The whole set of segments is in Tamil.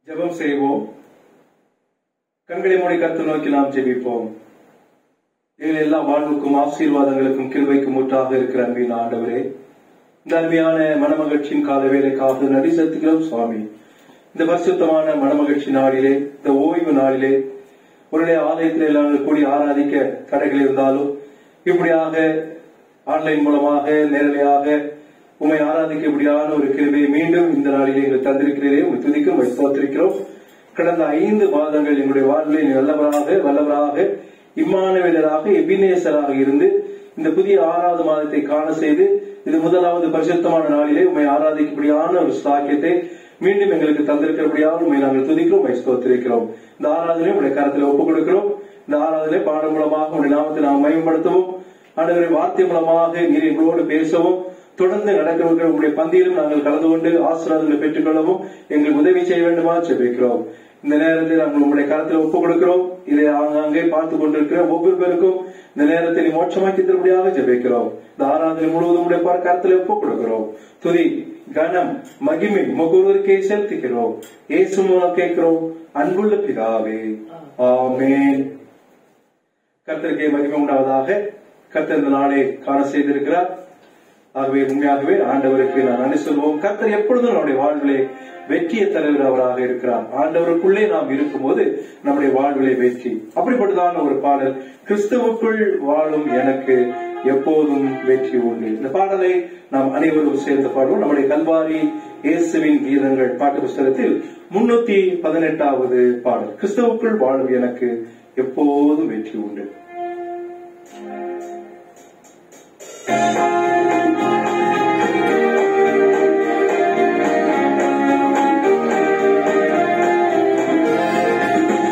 ஜெபம் செய்வோம். கண்களை மூடி கர்த்தரை நோக்கி நாம் ஜெபிப்போம். எங்கள் எல்லா வாழ்வுக்கும் ஆசீர்வாதங்களுக்கும் கிருபைக்கும் ஊற்றாக இருக்கிற அன்பின் ஆண்டவரே, இந்த அருமையான மனமகிழ்ச்சியின் கால வேலைக்காக நன்றி செலுத்துகிறோம் சுவாமி. இந்த பரிசுத்தமான மனமகிழ்ச்சி நாளிலே, இந்த ஓய்வு நாளிலே உங்களுடைய ஆலயத்தில் எல்லாரும் கூடி ஆராதிக்க தடைகள் இருந்தாலும் இப்படியாக ஆன்லைன் மூலமாக நேரடியாக உண்மை ஆராதிக்க இப்படியான ஒரு கிருபையை மீண்டும் இந்த நாளிலே எங்கள் தந்திருக்கிறீரே உங்கள் துதிக்கும் வைத்திருக்கிறோம். கடந்த 5 மாதங்கள் எங்களுடைய வாழ்வில் வல்லவராக இம்மானுவேலராக எபினேசராக இருந்து இந்த புதிய 6வது மாதத்தை காண செய்து இது முதலாவது பரிசுத்தமான நாளிலே உண்மை ஆராதிக்கப்படியான ஒரு சாக்கியத்தை மீண்டும் எங்களுக்கு தந்திருக்கிறபடியாக உண்மை நாங்கள் துதிக்கிறோம் வைத்திருக்கிறோம். இந்த ஆராதனை உடைய கரத்தில் ஒப்புக் கொடுக்கிறோம். இந்த ஆராதனை பாடம் மூலமாக உடைய நாமத்தை நாம் மயம்படுத்தவும், ஆண்டவரை வார்த்தை மூலமாக நீர் எங்களோடு பேசவும், தொடர்ந்து நடக்கிறவர்கள் உங்களுடைய பந்தியிலும் நாங்கள் கலந்து கொண்டு ஆசீர்வாதங்களை பெற்றுக் கொள்ளவும் எங்களுக்கு உதவி செய்ய வேண்டுமா ஜெபிக்கிறோம். இந்த நேரத்தில் நாங்கள் உங்களுடைய கரத்தில் ஒப்புக் கொடுக்கிறோம். இதை அங்கே பார்த்து கொண்டிருக்கிற ஒவ்வொரு பேருக்கும் இந்த நேரத்தை நீ மோட்சமாக்கி தரும்படியாக ஜெபிக்கிறோம். இந்த ஆராதனை முழுவதும் உடைய கரத்தில் ஒப்புக் கொடுக்கிறோம். துதி கனம் மகிமை ஒவ்வொருவருக்கே செலுத்துகிறோம். இயேசு மூலம் கேட்கிறோம் அன்புள்ள பிதாவே, ஆமென். கர்த்தருக்கே மகிமை உண்டாவதாக. கர்த்தர் இந்த நாளை காண செய்திருக்கிறார். ஆகவே உண்மையாகவே ஆண்டவருக்கு நான் நன்றி சொல்வோம். கர்த்தர் எப்பொழுதும் நம்முடைய வாழ்விலே வெற்றியை தருகிற அவராக இருக்கிறார். ஆண்டவருக்குள்ளே நாம் இருக்கும்போது நம்முடைய வாழ்விலே வெற்றி. அப்படிப்பட்டதான ஒரு பாடல், கிறிஸ்துவுக்குள் வாழும் எனக்கு எப்போதும் வெற்றி உண்டு. இந்த பாடலை நாம் அனைவரும் சேர்ந்து பாடுவோம். நம்முடைய கல்வாரி இயேசுவின் கீதங்கள் பாட்டு புஸ்தகத்தில் 318வது பாடல், கிறிஸ்துவுக்குள் வாழும் எனக்கு எப்போதும் வெற்றி உண்டு.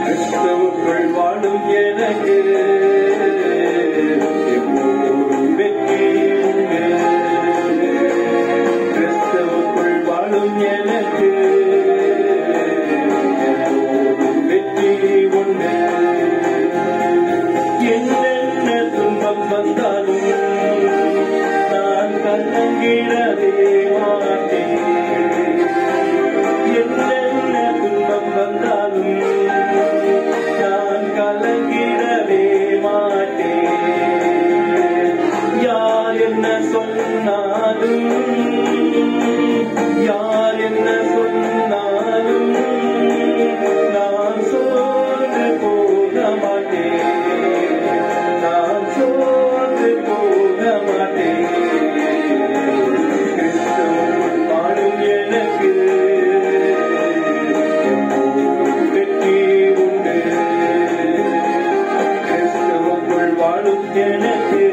கிறிஸ்துவுக்குள் வாழும் எனக்கு எப்போதும் வெற்றி உண்டு. கிறிஸ்துவுக்குள் வாழும் எனக்கு எப்போதும் வெற்றி உண்டு. என்னென்ன துன்பம் வந்தாலும் நான் கலங்கிடவே மாட்டேன். என்னென்ன துன்பம் வந்தாலும் நான் கலங்கிடவே மாட்டேன். யார் என்ன சொன்னாலும், யார் என்ன சொன்னாலும் நான் சோர்ந்து போக மாட்டேன். நான் சோர்ந்து போக மாட்டேன். கிறிஸ்துவுக்குள் வாழும் எனக்கு எப்போதும் வெற்றி உண்டு. கிறிஸ்துவுக்குள் வாழும் எனக்கு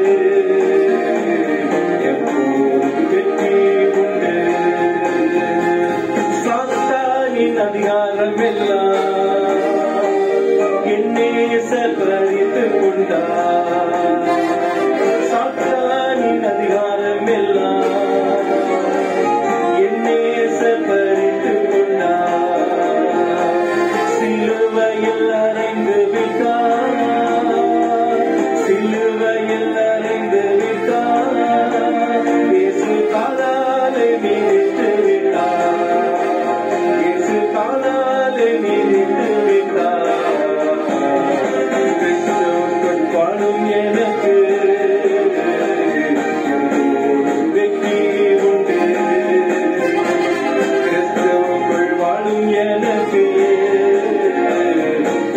எப்போதும் வெற்றி உண்டு. சாத்தானின் அதிகாரம் எல்லாம் என்னை பறித்துக் கொண்டார். சாத்தானின் அதிகாரம் எல்லாம் என்னை பறித்துக் கொண்டார். சிலுவையில் அறைந்து விட்டார். சிலுவையில் அறைந்து விட்டார். இயேசு காலாலை மிதித்து விட்டார். இயேசு காலாலை மிதித்து விட்டார். கிறிஸ்துவுக்குள் வாழும் எனக்கு எப்போதும் வெற்றி உண்டு. கிறிஸ்துவுக்குள் வாழும் எனக்கு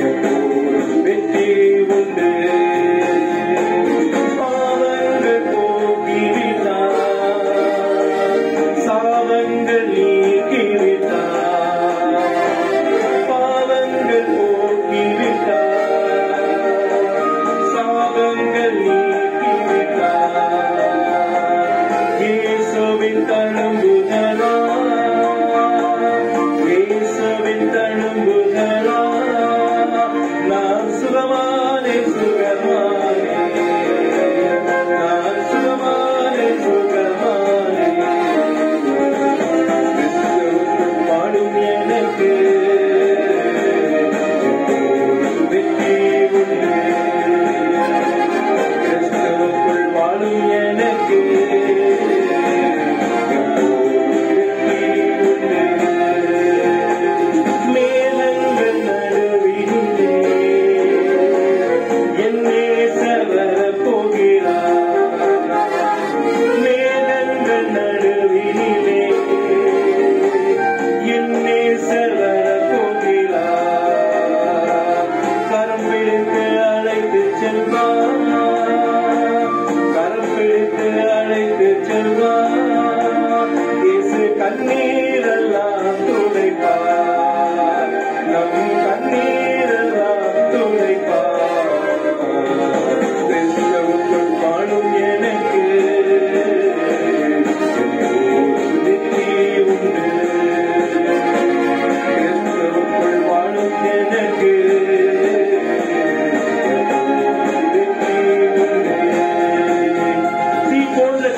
எப்போதும் வெற்றி உண்டு. பாவங்கள் போக்கிவிட்டார். சாவங்கள் நீக்கிவிட்டார். பாவங்கள் போக்கிவிட்டார். சாபங்கள் நீக்கிவிட்டார். இயேசுவின் தழும்புகளா, இயேசுவின் தழும்புகளா நான் சுகமானே சுகமானே. நான் சுகமானே சுகமானே. கிறிஸ்துவுக்குள் வாழும் எனக்கு எப்போதும் வெற்றி உண்டு. கிறிஸ்துவுக்குள் வாழும் எனக்கு எப்போதும் கண்ணீரெல்லாம் துடைப்பார், நம் கண்ணீரெல்லாம் துடைப்பார். கிறிஸ்துவுக்குள் வாழும் எனக்கு வெற்றி உண்டு. கிறிஸ்துவுக்குள் வாழும் எனக்கு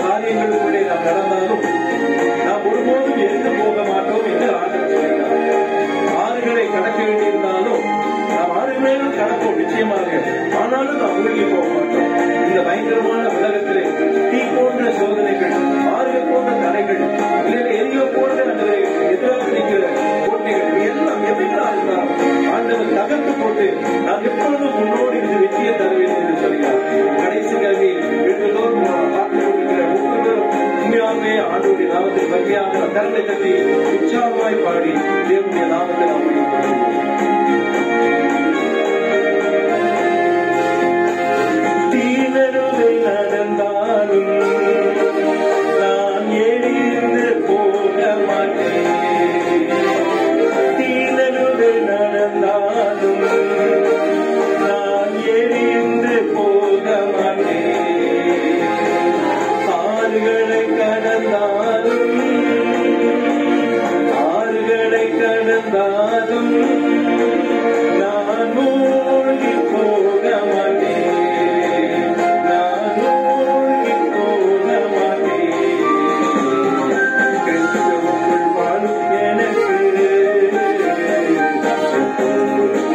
காரியங்களுக்குள்ளே நாம் நடந்தாலும் நாம் ஒருபோதும் எரிந்து போக மாட்டோம் என்று ஆண்டவர் சொல்கிறார். ஆறுகளை கடக்க வேண்டியிருந்தாலும் நாம் ஆறுகளிலும் கடப்போம் நிச்சயமாக. ஆனாலும் நாம் மூழ்கி போக மாட்டோம். இந்த பயங்கரமான உலகத்திலே தீ போன்ற சோதனைகள், ஆறுகள் போன்ற தடைகள், எரியோ போன்ற எதிராக நிற்கிற கோட்டைகள் எல்லாம் எவைகளாக இருந்தாலும் ஆண்டவர் தகர்த்து போட்டு நாம் எப்பொழுதும் முன்னோடி இருந்து வெற்றியை தருவேன் என்று சொல்கிறார். கடைசி கல்வி வீடுகளோடு பார்த்து கொண்டிருக்கிற ஒவ்வொருவரும் உண்மையாகவே ஆண்டவருடைய நாமத்தை பற்றியாக கரங்களை கட்டி உற்சாகமாய் பாடி தேவனுடைய நாமத்தை நாம் தீனருவை நடந்தாலும் நான் எரிந்து போக மாட்டேன். தீனருவை நடந்தாலும் நான் எரிந்து போக மாட்டேன். ஆறுகளை கடந்தாலும் நான் மூழ்கி போக மாட்டேன். நான் மூழ்கி போக மாட்டேன். கிறிஸ்துவுக்குள் வாழும் எனக்கு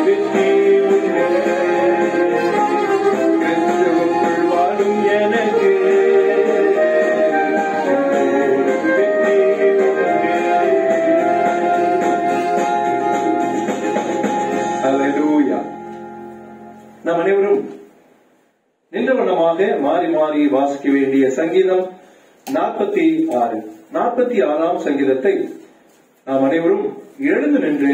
வெற்றி உண்டு. கிறிஸ்துவுக்குள் வாழும் எனக்கு நாம் அனைவரும் நின்ற வண்ணமாக மாறி மாறி வாசிக்க வேண்டிய சங்கீதம் 46. 46ஆம் சங்கீதத்தை நாம் அனைவரும் எழுந்து நின்று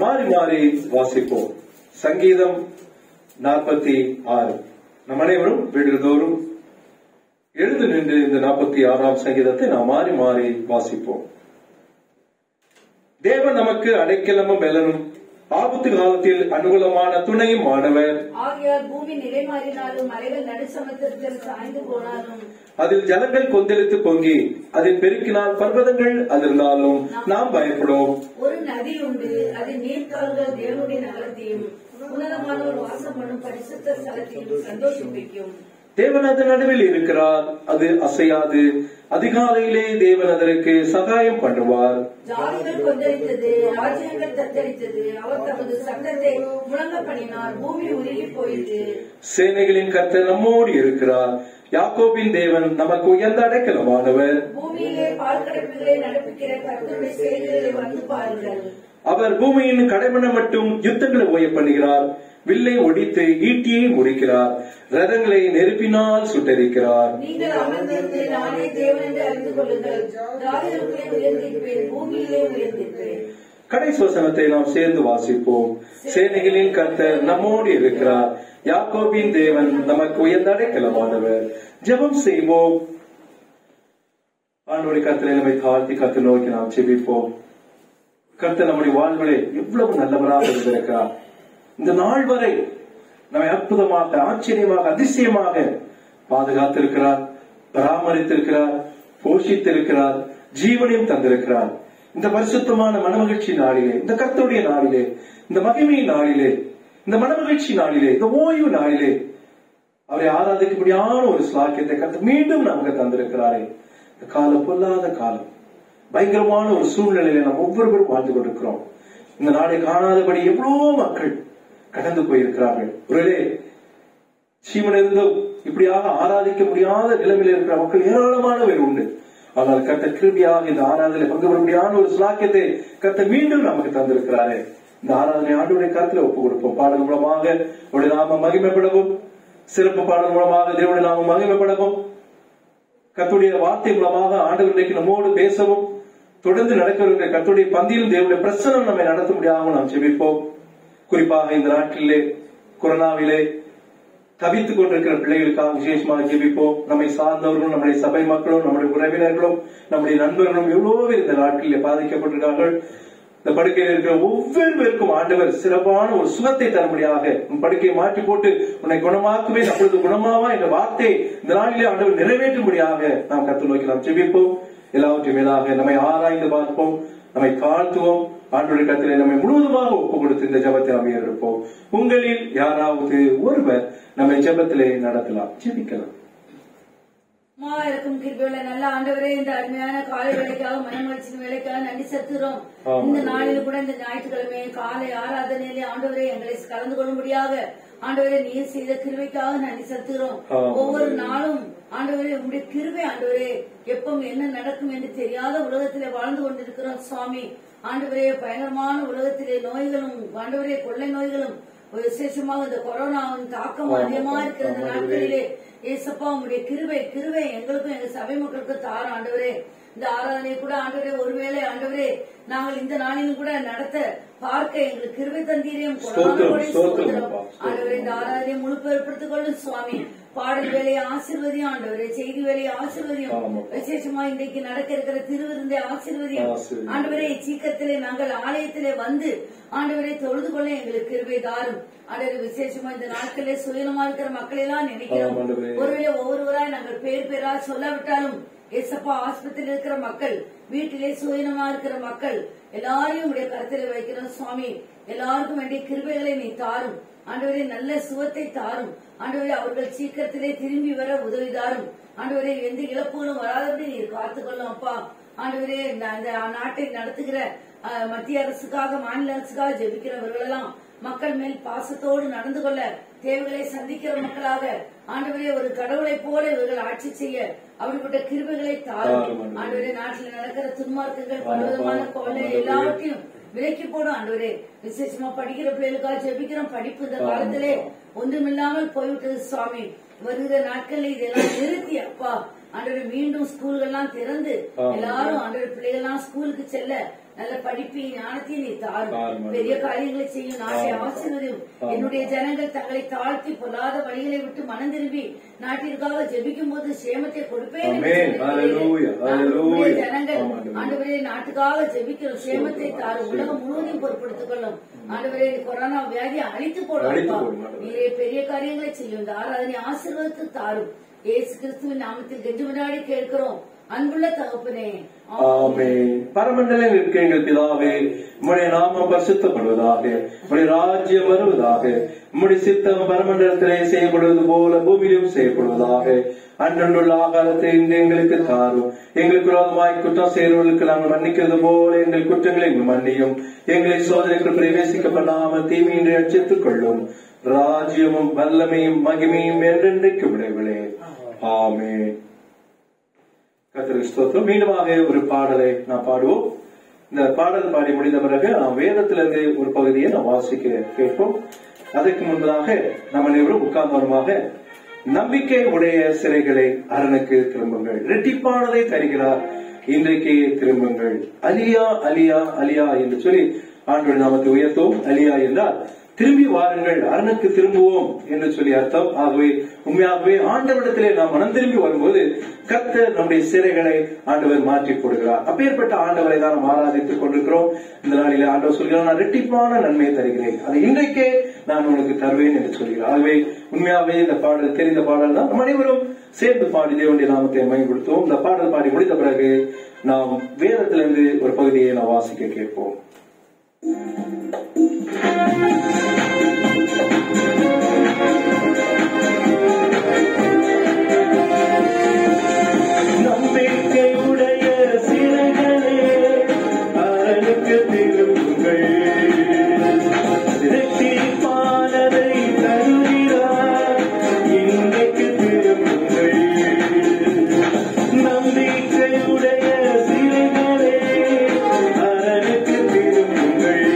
மாறி மாறி வாசிப்போம். சங்கீதம் 46. நம் அனைவரும் வீடுதோறும் எழுந்து நின்று இந்த 46ஆம் சங்கீதத்தை நாம் மாறி மாறி வாசிப்போம். தேவன் நமக்கு அடைக்கலமும் பலனும், ஆபத்து காலத்தில் அனுகூலமான துணையும் ஆனவர். ஆகையால் பூமி நிலைமாறினாலும் மலைகள் நடுசமுத்திரத்தில் சாய்ந்து போனாலும் அதில் ஜலங்கள் கொந்தளித்து பொங்கி அதில் பெருக்கினால் பர்வதங்கள் அதிர்ந்தாலும் நாம் பயப்படும். ஒரு நதி உண்டு, அது நீர்க்கால்கள் தேவனுடைய நகரத்தையும் உன்னதமானவர் வாசம் பண்ணும் பரிசுத்த ஸ்தலத்தையும் சந்தோஷிப்பிக்கும். தேவன் அதன் நடுவில் இருக்கிறார், அது அசையாது. அதிகாலையிலே தேவன் அதற்கு சகாயம் பண்ணுவார். ஜாதிகள் கொந்தளித்தது, ராஜ்யங்கள் தத்தளித்தது, அவர் தமது சத்தத்தை முழங்க பண்ணினார், பூமி உருகி போயிற்று. சேனைகளின் கர்த்தர் நம்மோடு இருக்கிறார், யாக்கோபின் தேவன் நமக்கு உயர்ந்த அடைக்கலமானவர். பூமியிலே பால் கடப்புகளை நடப்பிக்கிற கர்த்தருடைய செயல்களை வந்து பாருங்கள். அவர் பூமியின் கடைமணம் மட்டும் யுத்தங்களை ஓய பண்ணுகிறார், வில்லை ஒடித்து ஈட்டியை முறிக்கிறார், ரதங்களை நெருப்பினால் சுட்டரிக்கிறார். நீங்கள் அமர்ந்திருந்து நானே தேவன் என்று அறிந்து கொள்ளுங்கள், ஜாதிகளுக்குள்ளே உயர்ந்திருப்பேன், பூமியிலே உயர்ந்திருப்பேன். கடைசி வசனத்தை நாம் சேர்ந்து வாசிப்போம். சேனைகளின் கர்த்தர் நம்மோடு இருக்கிறார், யாக்கோபின் தேவன் நமக்கு உயர்ந்த அடைக்கலமானவர். ஜெபம் செய்வோம். ஆண்டவருடைய கர்த்தரை நம்மை தாழ்த்தி கர்த்தரை நோக்கி நாம் ஜெபிப்போம். கர்த்தர் நம்முடைய வாழ்விலே எவ்வளவு நல்லவராக இருந்திருக்கிறார். இந்த நாள் வரை நம்மை அற்புதமாக, ஆச்சரியமாக, அதிசயமாக பாதுகாத்திருக்கிறார், பராமரித்திருக்கிறார், போஷித்திருக்கிறார், ஜீவனையும் தந்திருக்கிறார். இந்த பரிசுத்தமான மனமகிழ்ச்சி நாளிலே, இந்த கர்த்தருடைய நாளிலே, இந்த மகிமை நாளிலே, இந்த மனமகிழ்ச்சி நாளிலே, இந்த ஓய்வு நாளிலே அவரை ஆராதிக்கும்படியான ஒரு ஸ்லாக்கியத்தை கர்த்தர் மீண்டும் நமக்கு தந்திருக்கிறாரே. இந்த காலம் பொல்லாத காலம், பயங்கரமான ஒரு சூழ்நிலையில நாம் ஒவ்வொருவரும் வாழ்ந்து கொண்டிருக்கிறோம். இந்த நாளை காணாதபடி எவ்வளவோ மக்கள் கடந்து போயிருக்கிறார்கள். ஒருவேளை சீமனிருந்தும் இப்படியாக ஆராதிக்க முடியாத நிலைமையில் இருக்கிற மக்கள் ஏராளமானவர் உண்டு. ஆனால் கர்த்தர் கிருபையாக இந்த ஆராதனை பங்கு பெறும்படியான ஒரு ஸ்லாக்கியத்தை கர்த்தர் மீண்டும் நமக்கு தந்திருக்கிறாரே. இந்த ஆராதனை ஆண்டவருடைய கருத்துல ஒப்பு கொடுப்போம். பாடல் மூலமாக அவருடைய நாமம் மகிமைப்படவும், சிறப்பு பாடல் மூலமாக தேவனுடைய நாமம் மகிமைப்படவும், கர்த்தருடைய வார்த்தை மூலமாக ஆண்டவர் இன்றைக்கு நம்மோடு பேசவும், தொடர்ந்து நடக்கிற கர்த்தருடைய பந்தியில் தேவனுடைய பிரசன்னம் நம்மை நடத்த முடியாமல் நாம் ஜெபிப்போம். குறிப்பாக இந்த நாட்டிலே, கொரோனாவிலே தவித்துக் கொண்டிருக்கிற பிள்ளைகளுக்காக விசேஷமாக ஜெபிப்போம். நம்மை சார்ந்தவர்களும், நம்முடைய சபை மக்களும், நம்முடைய உறவினர்களும், நம்முடைய நண்பர்களும் எவ்வளவு பேர் இந்த நாட்களில் பாதிக்கப்பட்டிருக்கார்கள். இந்த படுக்கையில் இருக்கிற ஒவ்வொரு பேருக்கும் ஆண்டவர் சிறப்பான ஒரு சுகத்தை தரும்படியாக, உன் படுக்கையை மாற்றி போட்டு உன்னை குணமாக்குவேன், அப்பொழுது குணமாவா என்ற வார்த்தை இந்த நாளிலே ஆண்டவர் நிறைவேற்றும்படியாக நாம் கர்த்தரை நோக்கி நாம் ஜெபிப்போம். எல்லாவற்றையும் மேலாக நம்மை ஆராய்ந்து பார்ப்போம், நம்மை தாழ்த்துவோம். ஆண்டவருடைய கர்த்தரை நம்மை முழுவதுமாக ஒப்பு கொடுத்து இந்த ஜெபத்தை நாம் ஏறெடுப்போம். உங்களில் யாராவது ஒருவர் நம்மை ஜெபத்திலே நடத்தலாம். ஜெபிக்கலாம். இருக்கும் கிருபையுள்ள நல்ல ஆண்டவரே, இந்த அருமையான காலை வேலைக்காக, மனமகிழ்ச்சியின் வேலைக்காக நன்றி செலுத்துகிறோம். இந்த நாளில் கூட இந்த ஞாயிற்றுக்கிழமை காலை ஆராதனையிலே ஆண்டவரே எங்களை கலந்து கொள்ளும்படியாக ஆண்டவரே நீர் செய்த கிருபைக்காக நன்றி செலுத்துகிறோம். ஒவ்வொரு நாளும் ஆண்டவரே உங்களுடைய கிருபை ஆண்டவரே எப்பவும் என்ன நடக்கும் என்று தெரியாத உலகத்திலே வாழ்ந்து கொண்டிருக்கிறோம் சுவாமி. ஆண்டவரே பயங்கரமான உலகத்திலே நோய்களும் ஆண்டவரே கொள்ளை நோய்களும் விசேஷமாக இந்த கொரோனாவின் தாக்கம் அதிகமா இருக்கிற இந்த நாட்களிலே ஏசப்பா உங்களுடைய கிருபை எங்களுக்கும் எங்க சபை மக்களுக்கும் தாரம் ஆண்டவரே. இந்த ஆராதனை கூட ஆண்டவரே ஒருவேளை ஆண்டவரே நாங்கள் இந்த நாளிலும் கூட நடத்த பார்க்க எங்களுக்கு கிருபை தந்தீரையும் ஆண்டவரே. இந்த ஆராதனையை முழு பெருப்படுத்திக் கொள்ளும் சுவாமி. பாடல் வேலையை ஆசீர்வதியும் ஆண்டவரே, செய்தி வேலையை ஆசீர்வதியும், விசேஷமா இன்றைக்கு நடக்க இருக்கிற திருவிருந்தை ஆசீர்வதியும் ஆண்டவரே. சீக்கிரத்திலே நாங்கள் ஆலயத்திலே வந்து ஆண்டவரை தொழுது கொள்ள எங்களுக்கு கிருபை தாரும் ஆண்டவரே. விசேஷமா இந்த நாட்களிலே சுயநலமா இருக்கிற மக்கள் எல்லாம் நினைக்கிறோம். ஒருவேளை ஒவ்வொருவராய் நாங்கள் பேரா சொல்லாவிட்டாலும் ஏசப்பா ஆஸ்பத்திரியில் இருக்கிற மக்கள், வீட்டிலே சுயநலமா இருக்கிற மக்கள் எல்லாரையும் உடைய கருத்தில் வைக்கிறோம் சுவாமி. எல்லாருக்கும் வேண்டிய கிருபைகளை நீ தாரும் ஆண்டவரே. நல்ல சுகத்தை தாரும் ஆண்டவரே. அவர்கள் சீக்கிரத்திலே திரும்பி வர உதவி தாரும் ஆண்டவரே. எந்த இழப்புகளும் வராதபடி நீர் காத்துக்கொள்ளும் அப்பா ஆண்டவரே. அந்த நாட்டை நடத்துகிற மத்திய அரசுக்காக, மாநில அரசுக்காக ஜெபிக்கிறவர்களெல்லாம் மக்கள் மேல் பாசத்தோடு நடந்து கொள்ள, தேவைகளை சந்திக்கிற மக்களாக ஆண்டவரே ஒரு கடவுளை போல இவர்கள் ஆட்சி செய்ய அவர்களுடைய கிருபைகளை தாரும் ஆண்டவரே. நாட்டில் நடக்கிற துன்மார்க்கங்கள், பலவிதமான கொலை எல்லாவற்றையும் விலக்கி போடும் ஆண்டவரே. விசேஷமா படிக்கிற பிள்ளைகளுக்காக ஜெபிக்கிறோம். படிப்பு இந்த காலத்திலே ஒன்றுமில்லாமல் போய்விட்டது சுவாமி. வருகிற நாட்களில் இதெல்லாம் நிறுத்தி அப்பா ஆண்டவரே மீண்டும் ஸ்கூல்கள் எல்லாம் திறந்து எல்லாரும் ஆண்டவரே பிள்ளைகள் எல்லாம் ஸ்கூலுக்கு செல்ல நல்ல படிப்பையும் ஞானத்தையும் நீ தாரும். பெரிய காரியங்களை செய்யும் நாட்டை ஆசீர்வதியும். என்னுடைய ஜனங்கள் தங்களை தாழ்த்தி பொல்லாத வழிகளை விட்டு மனம் திரும்பி நாட்டிற்காக ஜெபிக்கும் போது சேமத்தை கொடுப்பேன். ஜனங்கள் ஆண்டவரே நாட்டுக்காக ஜெபிக்கிறோம், சேமத்தை தாரும். உலகம் முழுவதையும் பொருட்படுத்திக் கொள்ளும் ஆண்டவரே. கொரோனா வியாதியை அழித்து போடும். நீரே பெரிய காரியங்களை செய்யும். இந்த ஆராதனை ஆசீர்வாதத்தை தாரும். இயேசு கிறிஸ்துவின் நாமத்தில் கெஞ்சு முன்னாடி கேட்கிறோம் அன்புள்ள தகப்பனே, ஆமென். பரமண்டலம் இருக்க எங்கள் பிதாவே, உம்முடைய நாமம் பரிசுத்தப்படுவதாக, உம்முடைய ராஜ்யம் வருவதாக, உம்முடைய சித்தம் பரமண்டலத்திலே செய்யப்படுவது போல பூமியிலும் செய்யப்படுவதாக. அன்றன்றுள்ள ஆகாரத்தை இன்று எங்களுக்கு தாரும். எங்களுக்கு விரோதமாய் குற்றம் செய்கிறவர்களுக்கு நாங்கள் மன்னிக்கிறது போல எங்கள் குற்றங்களை மன்னியும். எங்களை சோதனைக்குள் பிரவேசிக்கப்படாமல் தீமையின்றி ரட்சித்துக் கொள்ளும். ராஜ்யமும் வல்லமையும் மகிமையும் என்றென்றைக்கு விடைவிலே. ஆமென். கர்த்தருக்கு ஸ்தோத்திரம். மீண்டுமாக ஒரு பாடலை நாம் பாடுவோம். இந்த பாடல் பாடி முடிந்த பிறகு நாம் வேதத்திலிருந்து ஒரு பகுதியை நாம் வாசிக்க கேட்போம். அதற்கு முன்பதாக நம்ம அனைவரும் உட்கார்ந்தவருமாக நம்பிக்கை உடைய சிறைகளை அரணுக்கு திரும்புங்கள், இரட்டிப்பானதை தருகிறார், இன்றைக்கு திரும்புங்கள். அலியா அலியா அலியா என்று சொல்லி ஆண்டவருடைய நாமத்தை உயர்த்தவும். அலியா என்றால் திரும்பி வாருங்கள், அரணுக்கு திரும்புவோம் என்று சொல்லி அர்த்தம். ஆகவே உண்மையாகவே ஆண்டவரிடத்திலே நாம் மனம் திரும்பி வரும்போது கர்த்தர் நம்முடைய சிறைகளை ஆண்டவர் மாற்றி போடுகிறார். அப்பேற்பட்ட ஆண்டவரை தான் நாம் ஆராதித்துக் கொண்டிருக்கிறோம். இந்த நாளிலே ஆண்டவர் சொல்கிறார், நான் இரட்டிப்பான நன்மையை தருகிறேன், அதை இன்றைக்கே நான் உனக்கு தருவேன் என்று சொல்கிறார். ஆகவே உண்மையாகவே இந்த பாடல் தெரிந்த பாடல் தான். நம் அனைவரும் சேர்ந்து பாடி தேவனுடைய நாமத்தை மகிமைப்படுத்துவோம். இந்த பாடல் பாடி முடித்த பிறகு நாம் வேதத்திலிருந்து ஒரு பகுதியை நாம் வாசிக்க கேட்போம். நம்பிக்கையுடைய சிறைகளே அரணுக்கு திரும்புங்கள், இரட்டிப்பானதை தருகிறார், இன்றைக்கு திரும்புங்கள். நம்பிக்கையுடைய சிறைகளே அரணுக்கு திரும்புங்கள்,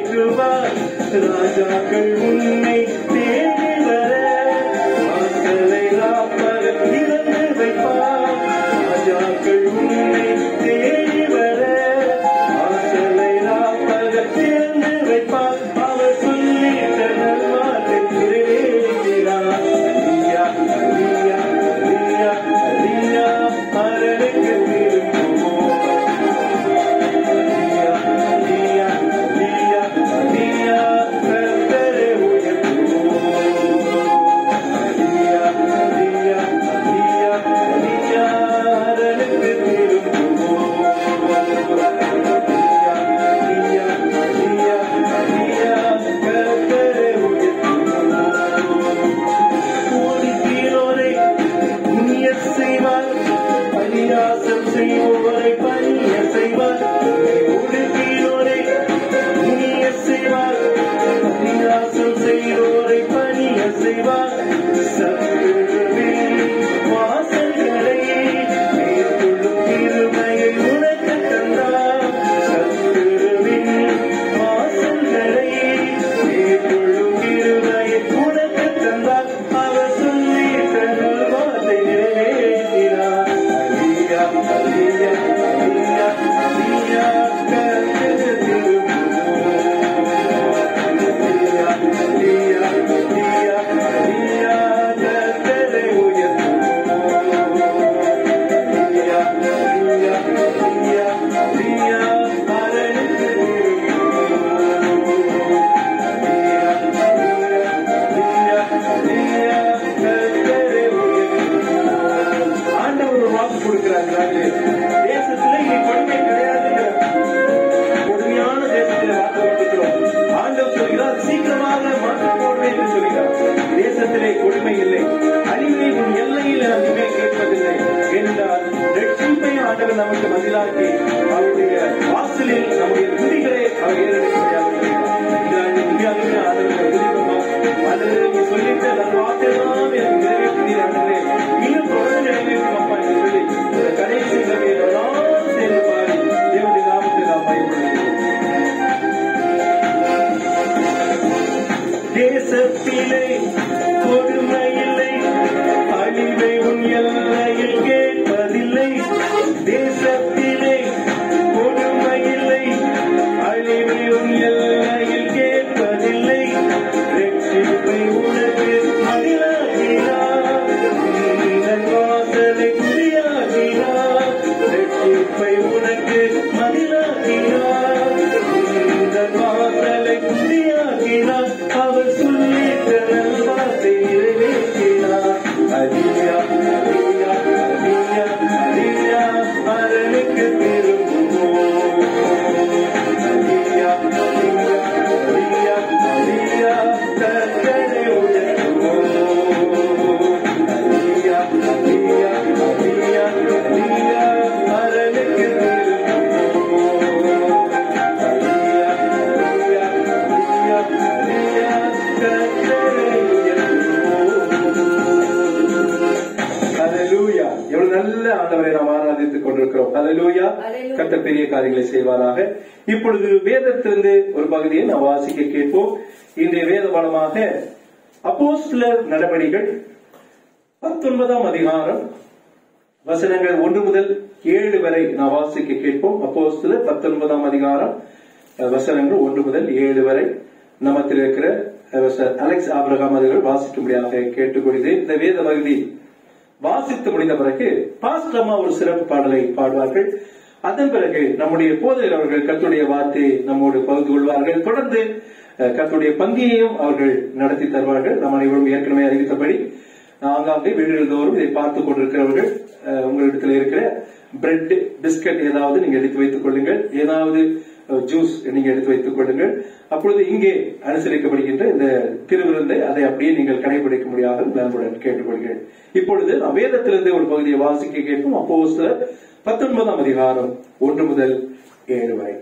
ஏற்றுவார். ராஜாக்கள் உன்னை தேடி வர வாசலை ராப்பகல் திறந்து வைப்பார். ராஜாக்கள் உன்னை தேடி வர வாசலை ராப்பகல் திறந்து வைப்பார். அவர் சொல்லிட்ட நல்வார்த்தை நிறைவேற்றினார். அலியா அலியா அலியா அலியா அரணுக்கு திரும்புவோம். அலியா அலியா அலியா அலியா கர்த்தரை உயர்த்துவோம். அலியா அலியா அலியா அலியா அரணுக்கு திரும்புவோம். அலியா அலியா அலியா அலியா கர்த்தரை உயர்த்துவோம். ஓடித்தீரோரை புண்ணிய செய்வார். பரியாசம் செய்வோரை பணிய செய்வார். ஓடுகிறோரை புண்ணிய செய்வார். பரியாசம் செய்வோரை பணிய செய்வார். சத்துருவின் வாசல்களை மேற்கொள்ளும் கிருபையை உனக்கு தந்தார். சத்துருவின் வாசல்களை மேற்கொள்ளும் கிருபையை உனக்கு தந்தார். அவர் சொல்லிட்ட நல்வார்த்தை நிறைவேற்றினார். அலியா அலியா அலியா அலியா கர்த்தருக்கு திரும்புவோம். அலியா அலியா அலியா அலியா கர்த்தரை உயர்த்துவோம். அலியா அலியா அலியா அலியா அரணுக்கு திரும்புவோம். அலியா அலியா அலியா அலியா கர்த்தரை உயர்த்துவோம். ஆண்டவர் ஒரு வாக்கு கொடுக்கிறார். தேசத்துல இனி கொடுமை கிடையாதுங்கிற கொடுமையான தேசத்துல வாக்கு கொடுக்கிறோம். ஆண்டவர் சொல்கிறார், சீக்கிரமாக மாற்றம் போடுவேன் என்று சொல்கிறார். தேசத்திலே கொடுமை இல்லை, அழிவை உன் எல்லையில் நான் இனிமேல் கேட்பதில்லை என்றால் ரட்சிப்பை ஆண்டவர் நமக்கு பதிலாக்கி அவருடைய வாசலில் நம்முடைய துதிகளை அவர் ஏறெடுக்க இந்தியாவுக்கு ஆண்டவரை துதிப்போமா? ஆண்டவரை நீ சொல்லிட்டு நான் வார்த்தையெல்லாம் எனக்கு நிறைவேற்றினீர் ஆண்டவரே, இன்னும் தொடர்ந்து நிறைவேற்றும் அப்பா என்று சொல்லி இந்த கடைசி எல்லாம் சேர்ந்து பாடி தேவனுடைய நாமத்தை நாம் பயன்படுத்துகிறோம். தேசத்திலே கொடுமை இல்லை, அழிவை உன் எல்லையில் கேட்பதில்லை. தேசத்திலே கொடுமை இல்லை, அழிவை உன் எல்லையில் கேட்பதில்லை. ரட்சிப்பை உனக்கு மதிலாகினார். நீதன் வாசலை குறியாகினார். ரட்சிப்பை உனக்கு மதிலாகினார். நீதன் வாசலை குறியாகினார். அவர் சொல்லிட்ட நல்வார்த்தை நிறைவேற்றினார். அலியா அலியா அலியா அலியா அரணுக்கு திரும்புவோம். அலியா அலியா அலியா அலியா கர்த்தரை உயர்த்துவோம். அலியா அலியா அலியா அலியா அரணுக்கு திரும்புவோம். அலியா அலியா அலியா அலியா கர்த்தரை ஹல்லேலூயா. எவ்வளவு நல்ல ஆண்டவரை நாம் ஆராதித்துக் கொண்டிருக்கிறோம். ஹல்லேலூயா. ஹல்லேலூயா. கர்த்தர் பெரிய காரியங்களை செய்வாராக. இப்பொழுது வேதத்திலிருந்து ஒரு பகுதியை நாம் வாசிக்க கேட்போம். இன்றைய வேத பாடமாக அப்போஸ்தலர் நடபடிகள் 19ஆம் அதிகாரம் வசனங்கள் 1 முதல் 7 வரை நாம் வாசிக்க கேட்போம். அப்போஸ்தலர் 19ஆம் அதிகாரம் வசனங்கள் 1 முதல் 7 வரை நமத்தில் இருக்கிற அலெக்ஸ் ஆபிரகாம் அவர்கள் வாசிக்கும்படியாக கேட்டுக்கொள்கிறேன். இந்த வேத பகுதி வாசித்து முடிந்த பிறகு பாஸ்டர் அம்மா ஒரு சிறப்பு பாடலை பாடுவார்கள். அதன் பிறகு நம்முடைய போதகர் அவர்கள் கர்த்தருடைய வார்த்தையை நம்மோடு பகிர்ந்து கொள்வார்கள். தொடர்ந்து கர்த்தருடைய பங்கியையும் அவர்கள் நடத்தி தருவார்கள். நாம் அனைவரும் ஏற்கனவே அறிவித்தபடி ஆங்காங்கே வீடுகள் தோறும் இதை பார்த்துக் கொண்டிருக்கிறவர்கள் உங்களிடத்தில் இருக்கிற பிரெட் பிஸ்கட் ஏதாவது நீங்க எடுத்து வைத்துக் கொள்ளுங்கள். ஏதாவது ஜூஸ் நீங்க எடுத்து வைத்துக் கொள்ளுங்கள். அப்பொழுது இங்கே அனுசரிக்கப்படுகின்ற இந்த திருவிருந்தை அதை அப்படியே நீங்கள் கடைபிடிக்க முடியாத நண்புடன் கேட்டுக்கொள்கிறேன். இப்பொழுது நாம் வேதத்திலிருந்து ஒரு பகுதியை வாசிக்க கேட்போம். அப்போஸ்தலர் 19ஆம் அதிகாரம் 1 முதல் 7 வரை.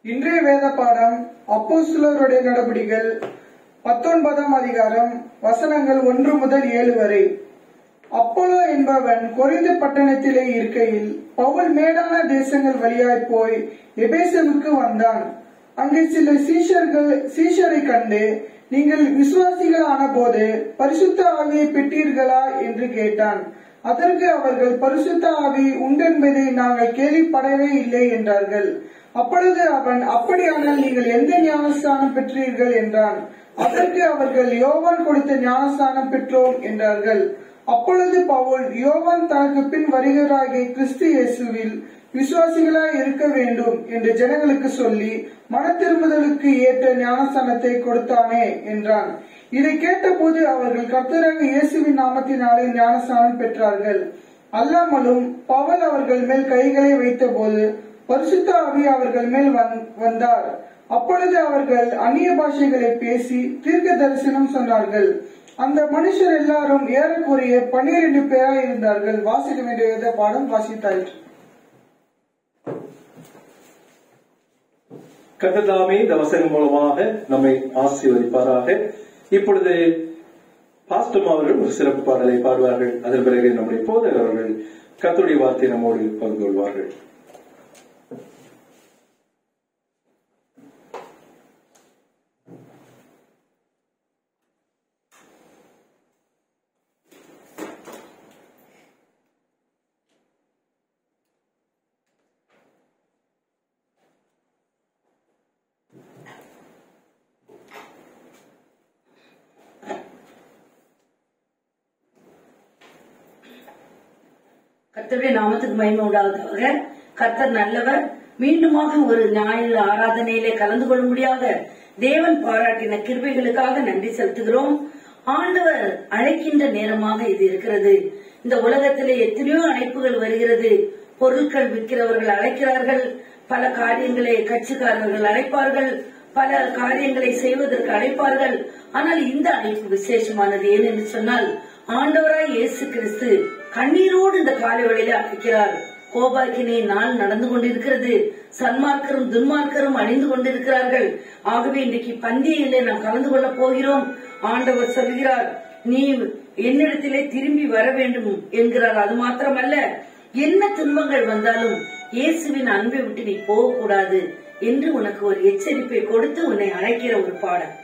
இன்றைய வேத பாடம் அப்போஸ்தலருடைய நடபடிகள் 19ஆம் அதிகாரம் வசனங்கள் 1 முதல் 7 வரை. அப்போலோ என்பவன் கொரிந்து பட்டணத்திலே இருக்கையில் பவுல் மேடான தேசங்கள் வழியாய் போய் எபேசுவுக்கு வந்தான். அங்கே சில சீஷரை கண்டு, நீங்கள் விசுவாசிகளான போது பரிசுத்த ஆவியை பெற்றீர்களா என்று கேட்டான். அதற்கு அவர்கள், பரிசுத்த ஆவி உண்டென்பதை நாங்கள் கேள்விப்படவே இல்லை என்றார்கள். அப்பொழுது அவன், அப்படியானால் நீங்கள் எந்த ஞானஸ்தானம் பெற்றீர்கள் என்றான். அதற்கு அவர்கள், யோவான் கொடுத்த ஞானஸ்தானம் பெற்றோம் என்றார்கள். அப்பொழுது பவுல், யோவான் தனக்கு பின் வருகிறாகிய கிறிஸ்து இயேசுவில் விசுவாசிகளாய் இருக்க வேண்டும் என்று ஜனங்களுக்கு சொல்லி மன திரும்புதலுக்கு ஏற்ற ஞானஸ்தானத்தை கொடுத்தானே என்றான். இதை கேட்டபோது அவர்கள் கர்த்தராக இயேசுவின் நாமத்தினாலே ஞானஸ்தானம் பெற்றார்கள். அல்லாமலும் பவுல் அவர்கள் மேல் கைகளை வைத்த போது பரிசுத்த ஆவி அவர்கள் மேல் வந்தார். அப்பொழுது அவர்கள் அந்நிய பாஷைகளை பேசி தீர்க்க தரிசனம் சொன்னார்கள். அந்த மனுஷர் எல்லாரும் ஏறக்குறைய 12 பேராய் இருந்தார்கள். வாசிக்க வேண்டிய வேத பாடம் வாசித்தாயிற்று. கர்த்தர் தாமே இந்த வசனம் மூலமாக நம்மை ஆசீர்வதிப்பாராக. இப்பொழுது பாஸ்டம் அவர்கள் ஒரு சிறப்பு பாடலை பாடுவார்கள். அதன் பிறகு நம்முடைய போதகர் அவர்கள் கர்த்தருடைய வார்த்தை நம்மோடு பகிர்ந்து கொள்வார்கள். கர்த்தருடைய நாமத்துக்கு மகிமை உண்டாவதாக. கர்த்தர் நல்லவர். மீண்டுமாக ஒரு ஞாயிறு ஆராதனையிலே கலந்து கொள்ளும்படியாக தேவன் பாராட்டின கிருபைகளுக்காக நன்றி செலுத்துகிறோம். ஆண்டவர் அழைக்கின்ற நேரமாக இது இருக்கிறது. இந்த உலகத்திலே எத்தனையோ அழைப்புகள் வருகிறது. பொருட்கள் விற்கிறவர்கள் அழைக்கிறார்கள், பல காரியங்களை கட்சிக்காரர்கள் அழைப்பார்கள், பல காரியங்களை செய்வதற்கு அழைப்பார்கள். ஆனால் இந்த அழைப்பு விசேஷமானது. ஏனென்று சொன்னால், ஆண்டவராய் இயேசு கிறிஸ்து கண்ணீரோடு இந்த காலை வேளையில அழைக்கிறார். கோபாக்கினே நாள் நடந்து கொண்டிருக்கிறது. சன்மார்க்கரும் துன்மார்க்கரும் அணிந்து கொண்டிருக்கிறார்கள். ஆகவே இன்றைக்கு பந்தியிலே நாம் கலந்து கொள்ள போகிறோம். ஆண்டவர் சொல்கிறார், நீ என்னிடத்திலே திரும்பி வர வேண்டும் என்கிறார். அது மாத்திரமல்ல, என்ன துன்பங்கள் வந்தாலும் இயேசுவின் அன்பை விட்டு நீ போகக்கூடாது என்று உனக்கு ஒரு எச்சரிப்பை கொடுத்து உன்னை அழைக்கிற ஒரு பாடம்.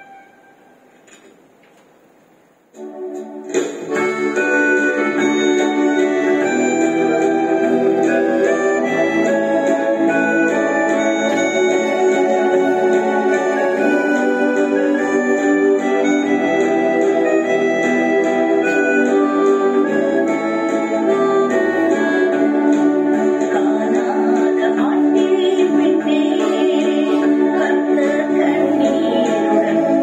கண்ணீருடன்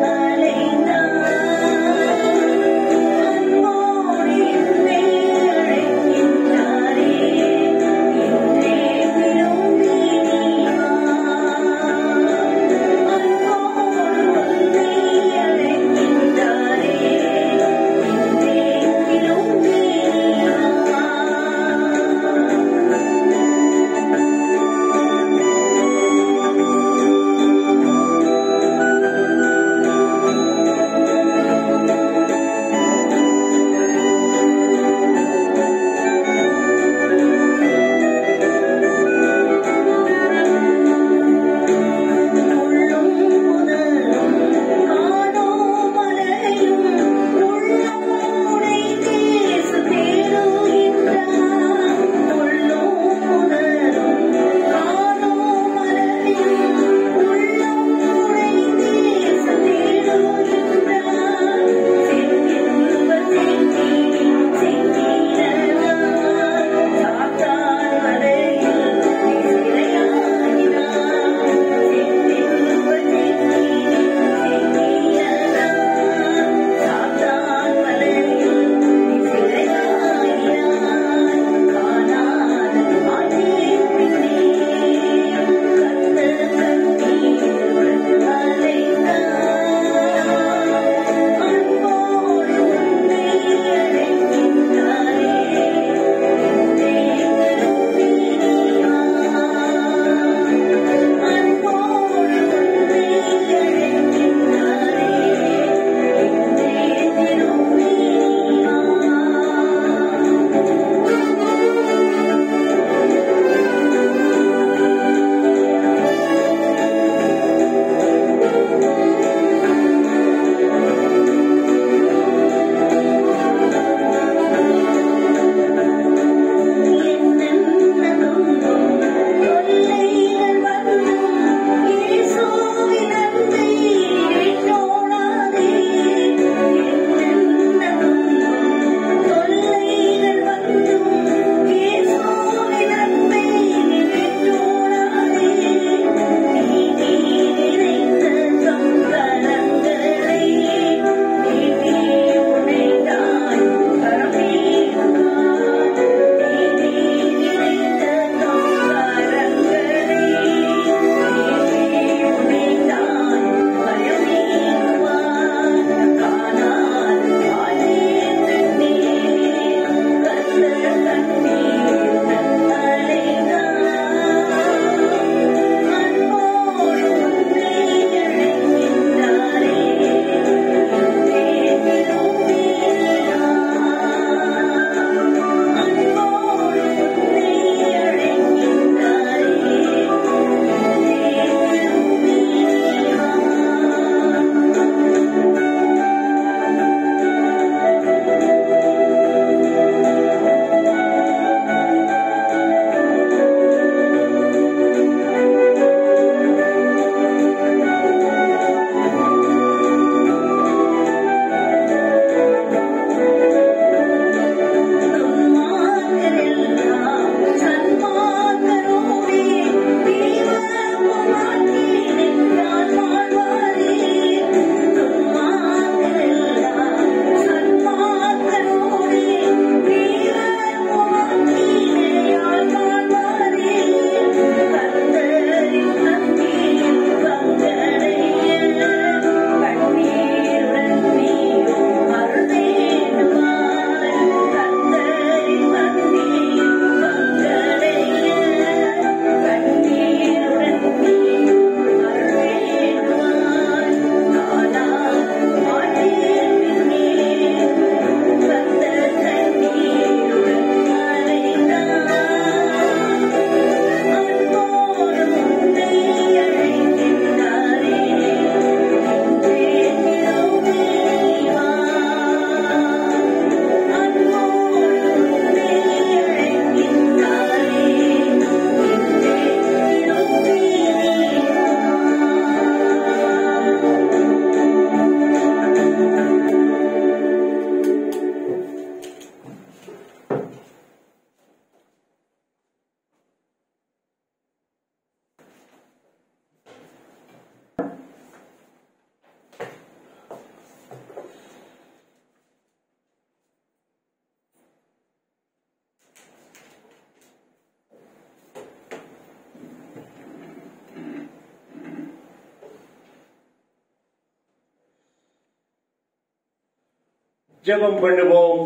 ஜெபம் பண்ணுவோம்.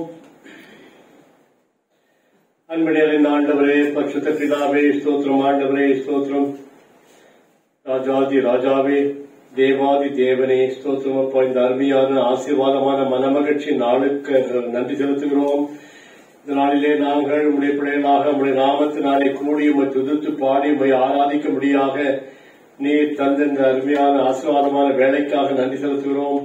அன்புடையரின் ஆண்டவரே, பரிசுத்த பிதாவே, ஸ்தோத்திரம். ஆண்டவரே ஸ்தோத்திரம். ராஜாதி ராஜாவே, தேவாதி தேவனே ஸ்தோத்திரம். அப்பா, இந்த அருமையான ஆசீர்வாதமான மனமகிழ்ச்சி நாளுக்கு நன்றி செலுத்துகிறோம். இந்த நாளிலே நாங்கள் உடைய பிள்ளைகளாக உடைய நாமத்தினாலே கூடி உம்மை துதித்து பாடி உம்மை ஆராதிக்க முடியாக நீர் தந்த இந்த அருமையான ஆசீர்வாதமான வேலைக்காக நன்றி செலுத்துகிறோம்.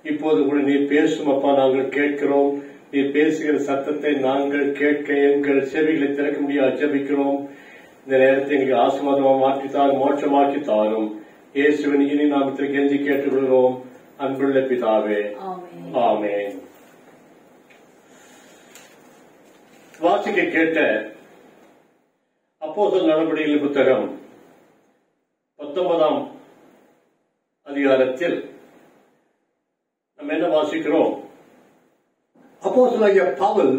இப்போது கூட நீர் பேசும் அப்பா, நாங்கள் கேட்கிறோம். நீர் பேசுகிற சத்தத்தை நாங்கள் கேட்க எங்கள் செவிகளை திறக்க முடியாது ஜெபிக்கிறோம். இந்த நேரத்தை எங்களுக்கு ஆசீர்வாதமாக மாற்றித்தாரும், மோட்சமாக்கி தாரும். இயேசுவின் இனி நாமத்தில் கெஞ்சி கேட்டுக் கொள்கிறோம் அன்புள்ள பிதாவே, ஆமென். வாசிக்க கேட்ட அப்போஸ்தலர் நடபடிகளின் புத்தகம் 19ஆம் அதிகாரத்தில் நம்ம என்ன வாசிக்கிறோம்? அப்போஸ்தலனாகிய பவுல்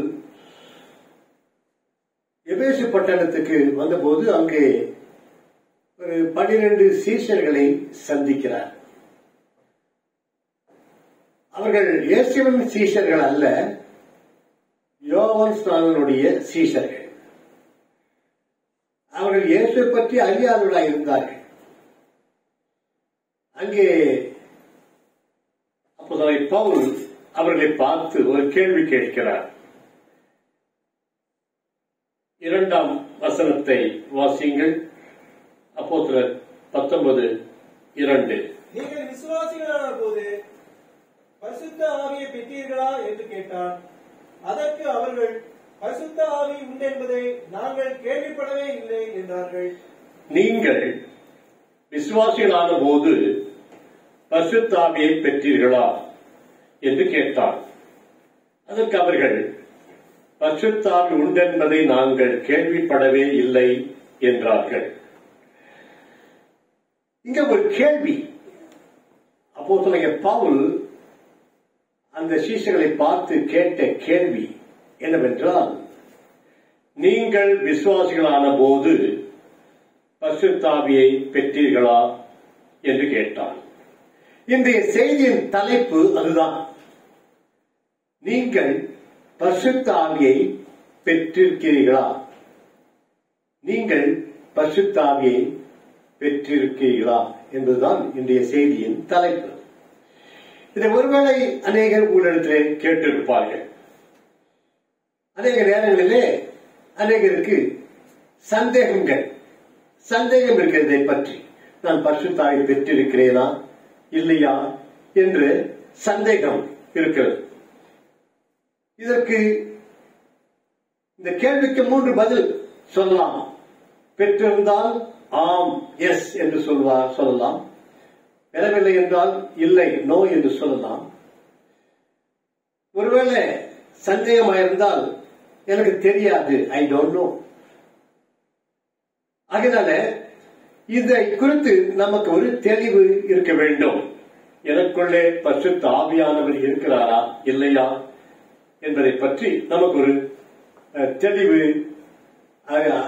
எபேசு பட்டணத்துக்கு வந்தபோது அங்கே ஒரு 12 சீஷர்களை சந்திக்கிறார். அவர்கள் இயேசுவின் சீஷர்கள் அல்ல, யோவான் ஸ்நானனுடைய சீஷர்கள். அவர்கள் இயேசுவை பற்றி அறியாதவர்களாக இருந்தார்கள். அங்கே அப்போஸ்தலனாகிய பவுல் அவர்களை பார்த்து ஒரு கேள்வி கேட்கிறார். 2ஆம் வசனத்தை வாசியுங்கள். அப்போஸ்தலர் 19:2. நீங்கள் விசுவாசிகளான போது பரிசுத்த ஆவியை பெற்றீர்களா என்று கேட்டார். அதற்கு அவர்கள், பரிசுத்த ஆவி உண்டு என்பதை நாங்கள் கேள்விப்படவே இல்லை என்றார்கள். நீங்கள் விசுவாசிகளான போது பரிசுத்த ஆவியை பெற்றீர்களா என்று கேட்டார். அதற்கு அவர்கள், பரிசுத்த ஆவி உண்டென்பதை நாங்கள் கேள்விப்படவே இல்லை என்றார்கள். இங்க ஒரு கேள்வி. அப்போஸ்தலனாகிய பவுல் அந்த சீஷர்களை பார்த்து கேட்ட கேள்வி என்னவென்றால், நீங்கள் விசுவாசிகளான போது பரிசுத்த ஆவியை பெற்றீர்களா என்று கேட்டார். இன்றைய செய்தியின் தலைப்பு அதுதான். நீங்கள் பரிசுத்த ஆவியை பெற்றிருக்கிறீர்களா? நீங்கள் பரிசுத்த ஆவியை பெற்றிருக்கிறீர்களா என்பதுதான் இன்றைய செய்தியின் தலைப்பு. இதை ஒருவேளை அநேகர் உங்களிடத்திலே கேட்டிருப்பார்கள். அநேக நேரங்களிலே அநேகருக்கு சந்தேகம் இருக்கிறதை பற்றி, நான் பரிசுத்த ஆவியை பெற்றிருக்கிறேனா இல்லையா என்று சந்தேகம் இருக்கிறது. இதற்கு இந்த கேள்விக்கு 3 பதில் சொல்லலாம். பெற்றிருந்தால் ஆம், எஸ் என்று சொல்லலாம். பெறவில்லை என்றால் இல்லை, நோ என்று சொல்லலாம். ஒருவேளை சந்தேகமாயிருந்தால் எனக்கு தெரியாது, ஐ டோன்ட் நோ. அதனால இதை குறித்து நமக்கு ஒரு தெளிவு இருக்க வேண்டும். எனக்குள்ளே பரிசுத்த ஆவியானவர் இருக்கிறாரா இல்லையா என்பதை பற்றி நமக்கு ஒரு தெளிவு,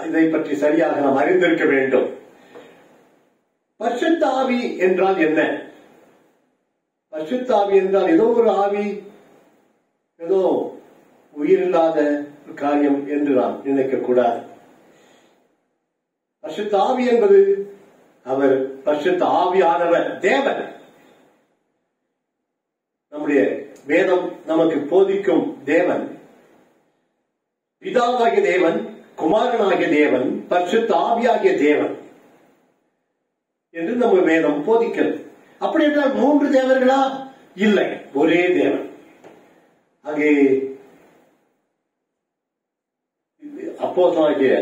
இதை பற்றி சரியாக நாம் அறிந்திருக்க வேண்டும். பரிசுத்த ஆவி என்றால் என்ன? பரிசுத்த ஆவி என்றால் ஏதோ ஒரு ஆவி, ஏதோ உயிரில்லாத காரியம் என்று நாம் நினைக்க கூடாது. பரிசுத்த ஆவி என்பது அவர் பரிசுத்த ஆவியானவர், தேவன். நம்முடைய வேதம் நமக்கு போதிக்கும் தேவன் பிதாவாகிய தேவன், குமாரனாகிய தேவன், பரிசுத்த ஆவியாகிய தேவன் என்று நம்ம வேதம் போதிக்கிறது. அப்படி என்றால் 3 தேவர்களா? இல்லை, ஒரே தேவன். அங்கே அப்போஸ்தலனாகிய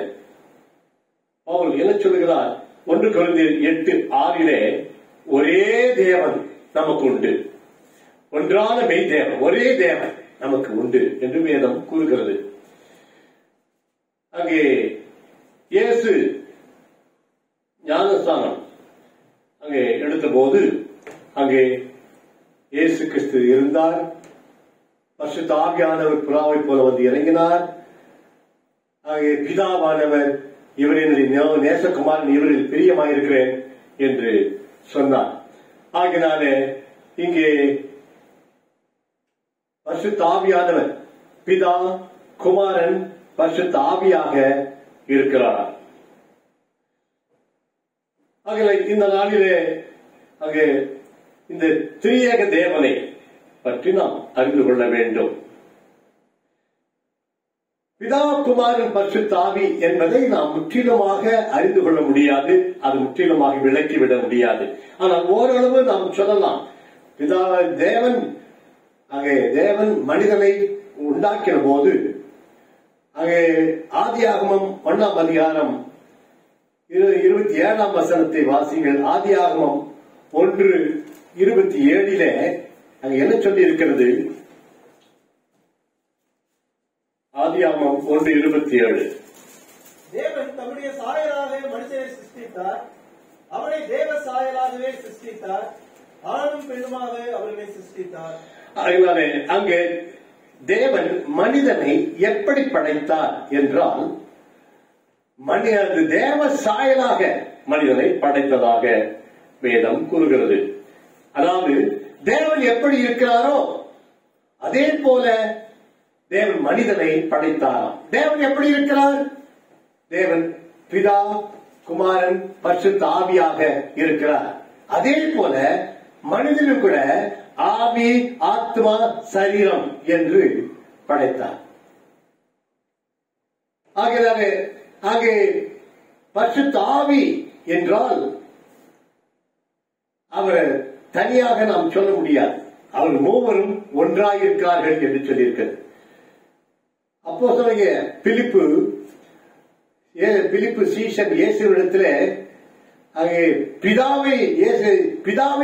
பவுல் என்ன சொல்லுகிறார்? 1 கொரிந்தியர் 8:6 ஒரே தேவன் நமக்கு உண்டு, ஒன்றான மெய் தேவன், ஒரே தேவன் நமக்கு உண்டு என்று வேதம் கூறுகிறது. அங்கே இயேசு ஞானஸ்தானம் அங்கே எடுத்த போது அங்கே இயேசு கிறிஸ்து இருந்தார். பரிசுத்த ஆவியானவர் புறாவை போல வந்து இறங்கினார். ஆகிய பிதாவானவர் இவரின் நேசகுமாரன், இவரில் பிரியமாயிருக்கிறேன் என்று சொன்னார். ஆகினாலே இங்கே பரிசுத்த ஆவியானவர் பிதா, குமாரன், பரிசுத்த ஆவியாக இருக்கிறார். ஆகவே இந்த நாளிலே அங்கே இந்த திரியேக தேவனை பற்றி நாம் அறிந்து கொள்ள வேண்டும். பிதா, குமாரன், பரிசுத்த ஆவி என்பதை நாம் முற்றிலுமாக அறிந்து கொள்ள முடியாது. அது முற்றிலுமாக விளக்கிவிட முடியாது. ஆனால் ஓரளவு நாம் சொல்லலாம். பிதா தேவன் அங்கே தேவன் மனிதனை உண்டாக்கின போது அங்கே ஆதியாகமம் 1ஆம் அதிகாரம் 27ஆம் வசனத்தை வாசிங்கள். ஆதியாகமம் 1:27 அங்க என்ன சொல்லி இருக்கிறது? ஆதியாகமம் 1:27. தேவன் தம்முடைய சாயலாக மனுஷனை சிருஷ்டித்தார், அவனை தேவ சாயலாகவே சிருஷ்டித்தார், ஆணும் பெண்ணுமாக அவர்களை சிருஷ்டித்தார். அதனாலே அங்கே தேவன் மனிதனை எப்படி படைத்தார் என்றால், தேவ சாயலாக மனிதனை படைத்ததாக வேதம் கூறுகிறது. அதாவது தேவன் எப்படி இருக்கிறாரோ அதே போல தேவன் மனிதனை படைத்தாராம். தேவன் எப்படி இருக்கிறார்? தேவன் பிதா, குமாரன், பரிசுத்த ஆவியாக இருக்கிறார். அதே போல மனிதனும் கூட ஆவி, ஆத்மா, சரீரம் என்று படைத்தார். ஆகவே பரிசுத்த ஆவி என்றால் அவர் தனியாக நாம் சொல்ல முடியாது. அவர் மூவரும் ஒன்றாயிருக்கிறார்கள் என்று சொல்லியிருக்கிறது. அப்போஸ்தலனாகிய பிலிப்பு சீஷன் இயேசுவிடத்தில் அங்கே பிதாவை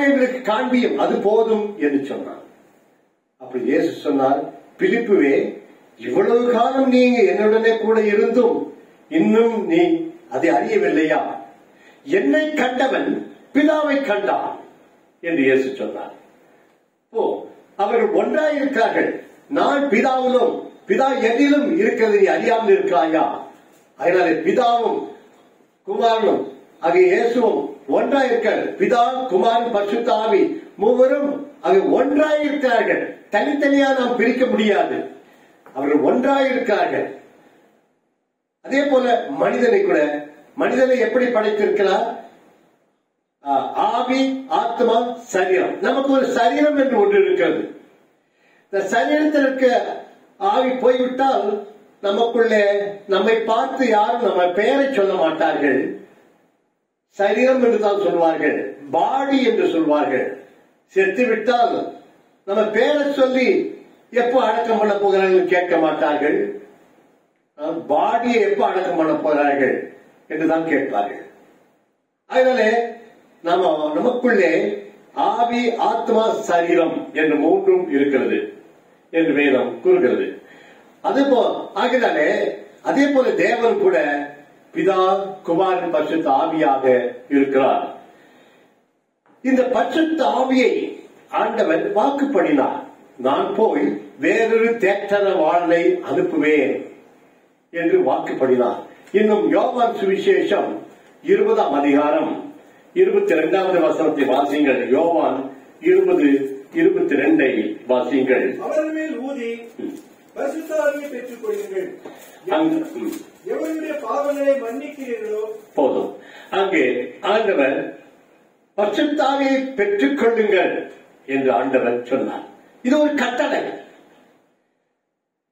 எங்களுக்கு காண்பியும், அது போதும் என்று சொன்னார். அப்படி இயேசு சொன்னார், பிலிப்புவே, இவ்வளவு காலம் நீங்க என்னுடனே கூட இருந்தும் இன்னும் நீ அதை அறியவில்லையா? என்னை கண்டவன் பிதாவை கண்டான் என்று இயேசு சொன்னார். அவர்கள் ஒன்றாயிருக்கிறார்கள். நான் பிதாவிலும் பிதா என்னிலும் இருக்கிறது நீ அறியாமல் இருக்கிறாயா? அதனாலே பிதாவும் குமாரனும் ஆகிய இயேசுவும் ஒன்றாயிருக்கிறார்கள். பிதா, குமாரன், பரிசுத்த ஆவி மூவரும் அங்கு ஒன்றாயிருக்கிறார்கள். தனித்தனியா நாம் பிரிக்க முடியாது. அவர்கள் ஒன்றாயிருக்கிறார்கள். அதே போல மனிதனை எப்படி படைத்திருக்கிறார்? ஆவி, ஆத்மா, சரீரம். நமக்கு ஒரு சரீரம் என்று ஒன்று இருக்கிறது. இந்த சரீரத்தில் இருக்க ஆவி போய்விட்டால் நமக்குள்ளே நம்மை பார்த்து யாரும் நம்ம பெயரை சொல்ல மாட்டார்கள். சரீரம் என்று தான் சொல்வார்கள், பாடி என்று சொல்வார்கள். செத்துவிட்டால் நம்ம பேரை சொல்லி எப்போ அடக்கம் பண்ண போகிறார்கள் கேட்க மாட்டார்கள். பாடியை எப்போ அடக்கம் பண்ண போகிறார்கள் என்றுதான் கேட்பார்கள். அதனாலே நமக்குள்ளே ஆவி, ஆத்மா, சரீரம் என்று மூன்றும் இருக்கிறது என்று வேதம் கூறுகிறது. அதே போல தேவன் கூட பிதா, குமாரன், பரிசுத்த ஆவியாக இருக்கிறார். இந்த பரிசுத்த ஆவியை ஆண்டவர் வாக்கு பண்ணினார். நான் போய் வேறொரு தேற்றரவாளனை அனுப்புவேன் என்று வாக்கு பண்ணினார். இன்னும் யோவான் சுவிசேஷம் 20ஆம் அதிகாரம் 22வது வசனத்தை வாசிங்கள். யோவான் 20:22 வாசிங்கள். அவர்கள் மேல் ஊதி பரிசுத்த ஆவியை பெற்றுக் கொள்ளுங்கள், எவருடைய பாவங்களை மன்னிக்கிறீர்களோ. போதும். அங்கே ஆண்டவர் பரிசுத்த ஆவியை பெற்றுக் கொள்ளுங்கள் என்று ஆண்டவர் சொன்னார். இது ஒரு கட்டளை.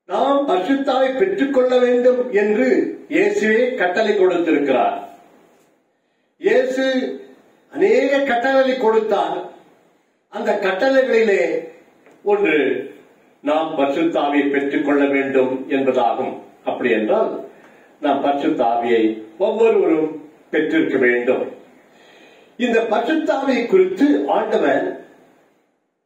நாம் பரிசுத்த ஆவியை பெற்றுக் கொள்ள வேண்டும் என்று இயேசுவே கட்டளை கொடுத்திருக்கிறார். இயேசு அநேக கட்டளை கொடுத்தார். அந்த கட்டளைகளிலே ஒன்று நாம் பரிசுத்த ஆவியை பெற்றுக் கொள்ள வேண்டும் என்பதாகும். அப்படி என்றால் நாம் பரிசுத்த ஆவியை ஒவ்வொருவரும் பெற்றிருக்க வேண்டும். இந்த பரிசுத்த ஆவியை குறித்து ஆண்டவர்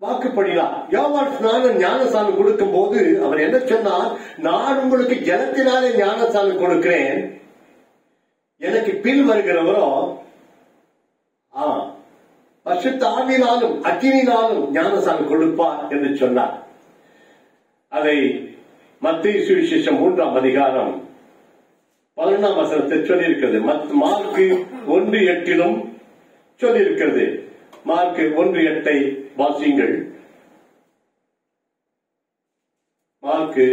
வாக்குப்படினார். யோவான் ஞானஸ்நானம் கொடுக்கும் போது அவர் என்ன சொன்னார்? நான் உங்களுக்கு ஜலத்தினாலே ஞானஸ்நானம் கொடுக்கிறேன், எனக்கு பின் வருகிறவரோ பரிசுத்த ஆவியினாலும் அக்கினியினாலும் ஞானஸ்நானம் கொடுப்பார் என்று சொன்னார். அதை மத்தேயு சுவிசேஷம் 3ஆம் அதிகாரம் 11ஆம் வசனத்தில் சொல்லியிருக்கிறது. மார்க்கு 1:8 சொல்லியிருக்கிறது. மார்க்கு 1:8 வாசியுங்கள். மார்க்கு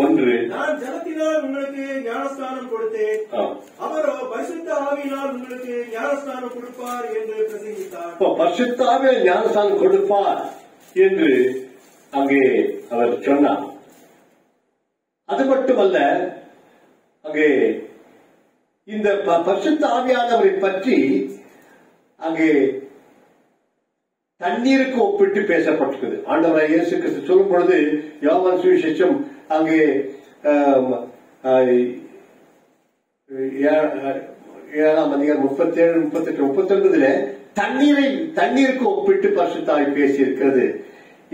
1. நான் ஜலத்தினால் உங்களுக்கு ஞானஸ்நானம் கொடுத்தேன், அவரோ பரிசுத்த ஆவியினால் உங்களுக்கு ஞானஸ்நானம் கொடுப்பார் என்று பிரசங்கித்தார். பரிசுத்த ஆவியால் ஞானஸ்நானம் கொடுப்பார் என்று அங்கே அவர் சொன்னார். அது மட்டுமல்ல, அங்கே இந்த பரிசுத்த ஆவியானவரை பற்றி அங்கே தண்ணீருக்கு ஒப்பிட்டு பேசப்பட்டிருக்குது. ஆண்டவராய் இயேசு கிறிஸ்து சொல்லும் பொழுது யோவான் சுவிசேஷம் அங்கே 7ஆம் அதிகாரம் 37, 38, 39 தண்ணீருக்கு ஒப்பிட்டு பரிசுத்த ஆவி பேசி இருக்கிறது.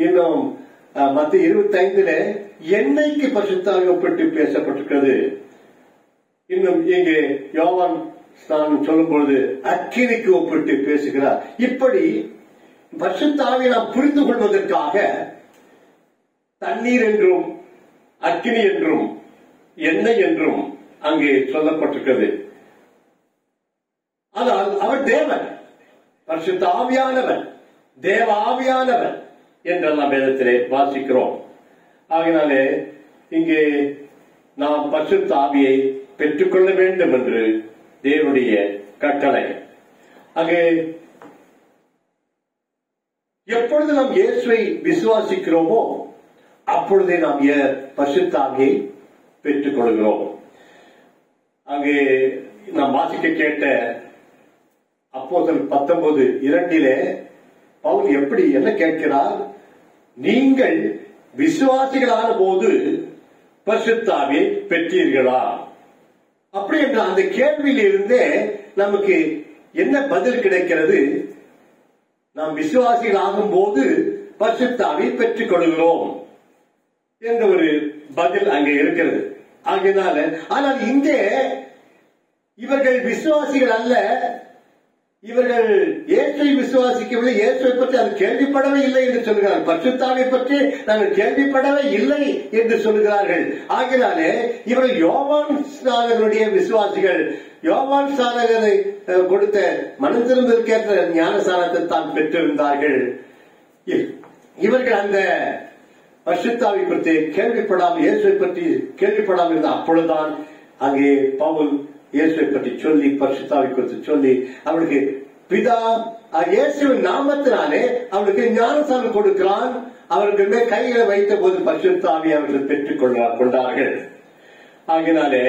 இன்னும் மத்திய 25 எண்ணெய்க்கு பரிசுத்த ஆவி ஒப்பிட்டு பேசப்பட்டிருக்கிறது. இன்னும் இங்கே யோவான் ஸ்நானம் சொல்லும் பொழுது அக்கினிக்கு ஒப்பிட்டு பேசுகிறார். இப்படி பரிசுத்த ஆவியை நாம் புரிந்து கொள்வதற்காக தண்ணீர் என்றும் அக்கினி என்றும் எண்ணெய் என்றும் அங்கே சொல்லப்பட்டிருக்கிறது. ஆனால் அவர் தேவன், பரிசுத்த ஆவியானவர், தேவ ஆவியானவர் என்றெல்லாம் வேதத்திலே வாசிக்கிறோம். ஆகினாலே இங்கே நாம் பரிசுத்த ஆவியை பெற்றுக்கொள்ள வேண்டும் என்று தேவனுடைய கட்டளை. அங்கே எப்பொழுது நாம் இயேசுவை விசுவாசிக்கிறோமோ அப்பொழுதே நாம் பரிசுத்த ஆவியை பெற்றுக் கொள்கிறோம். அங்கே நாம் வாசிக்க கேட்ட அப்போஸ்தலர் 19:2 பவுல் எப்படி என்ன கேட்கிறார்? நீங்கள் விசுவாசிகளான போது பரிசுத்த ஆவியை பெற்றீர்களா? அப்படி என்ற அந்த கேள்வியில் இருந்தே நமக்கு என்ன பதில் கிடைக்கிறது? நாம் விசுவாசிகள் ஆகும் போது பரிசுத்த ஆவியை பெற்றுக் கொள்கிறோம் என்ற ஒரு பதில் அங்கே இருக்கிறது. ஆகையினால ஆனால் இங்கே இவர்கள் விசுவாசிகள் அல்ல, இவர்கள் இயேசுவை விசுவாசிக்கவில்லை, இயேசுவை பற்றி அது கேள்விப்படவே இல்லை என்று சொல்கிறார்கள். பரிசுத்த ஆவியை பற்றி நாங்கள் கேள்விப்படவே இல்லை என்று சொல்கிறார்கள். ஆகினாலே இவர்கள் யோவான் ஸ்நானகனுடைய விசுவாசிகள். யோவான் ஸ்நானகனை கொடுத்த மனம் திரும்புவதற்கேற்ற ஞானஸ்நானத்தை தான் பெற்றிருந்தார்கள். இவர்கள் அந்த பரிசுத்த ஆவி பற்றி கேள்விப்படாமல், இயேசுவை பற்றி கேள்விப்படாமல் இருந்த அப்பொழுதுதான் அங்கே பவுல் இயேசுவை பற்றி சொல்லி பரிசுத்த ஆவி குறித்து சொல்லி அவளுக்கு பிதா இயேசுவின் நாமத்தினாலே அவளுக்கு ஞானஸ்நானம் கொடுக்கிறான். அவர்கள் மேல் கைகளை வைத்த போது பரிசுத்த ஆவி அவர்கள் பெற்றுக் கொண்டார்கள். ஆகினாலே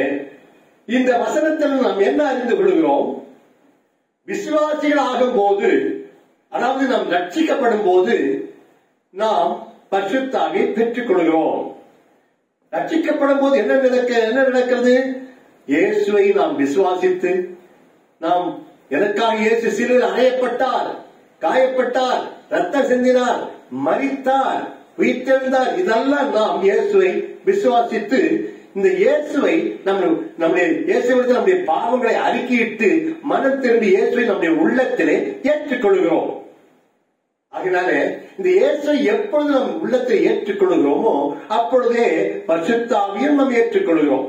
இந்த வசனத்தில் நாம் என்ன அறிந்து கொள்கிறோம்? விசுவாசிகள் ஆகும் போது, அதாவது நாம் ரட்சிக்கப்படும் போது நாம் பரிசுத்த ஆவியை பெற்றுக் கொள்கிறோம். ரட்சிக்கப்படும் போது என்ன நடக்கிறது? இயேசுவை நாம் விசுவாசித்து, நாம் எனக்காக இயேசு சிலுவையில் அறையப்பட்டார், காயப்பட்டார், ரத்தம் சிந்தினார், மரித்தார், உயிர்த்தெழுந்தார், இதெல்லாம் நாம் இயேசுவை விசுவாசித்து இந்த இயேசுவை நம்முடைய பாவங்களை அறிக்கையிட்டு மனம் திரும்பி இயேசுவை நம்முடைய உள்ளத்திலே ஏற்றுக்கொள்கிறோம். அதனால இந்த இயேசுவை எப்பொழுது நம் உள்ளத்தை ஏற்றுக்கொள்கிறோமோ அப்பொழுதே பரிசுத்த ஆவியும் நாம் ஏற்றுக்கொள்கிறோம்.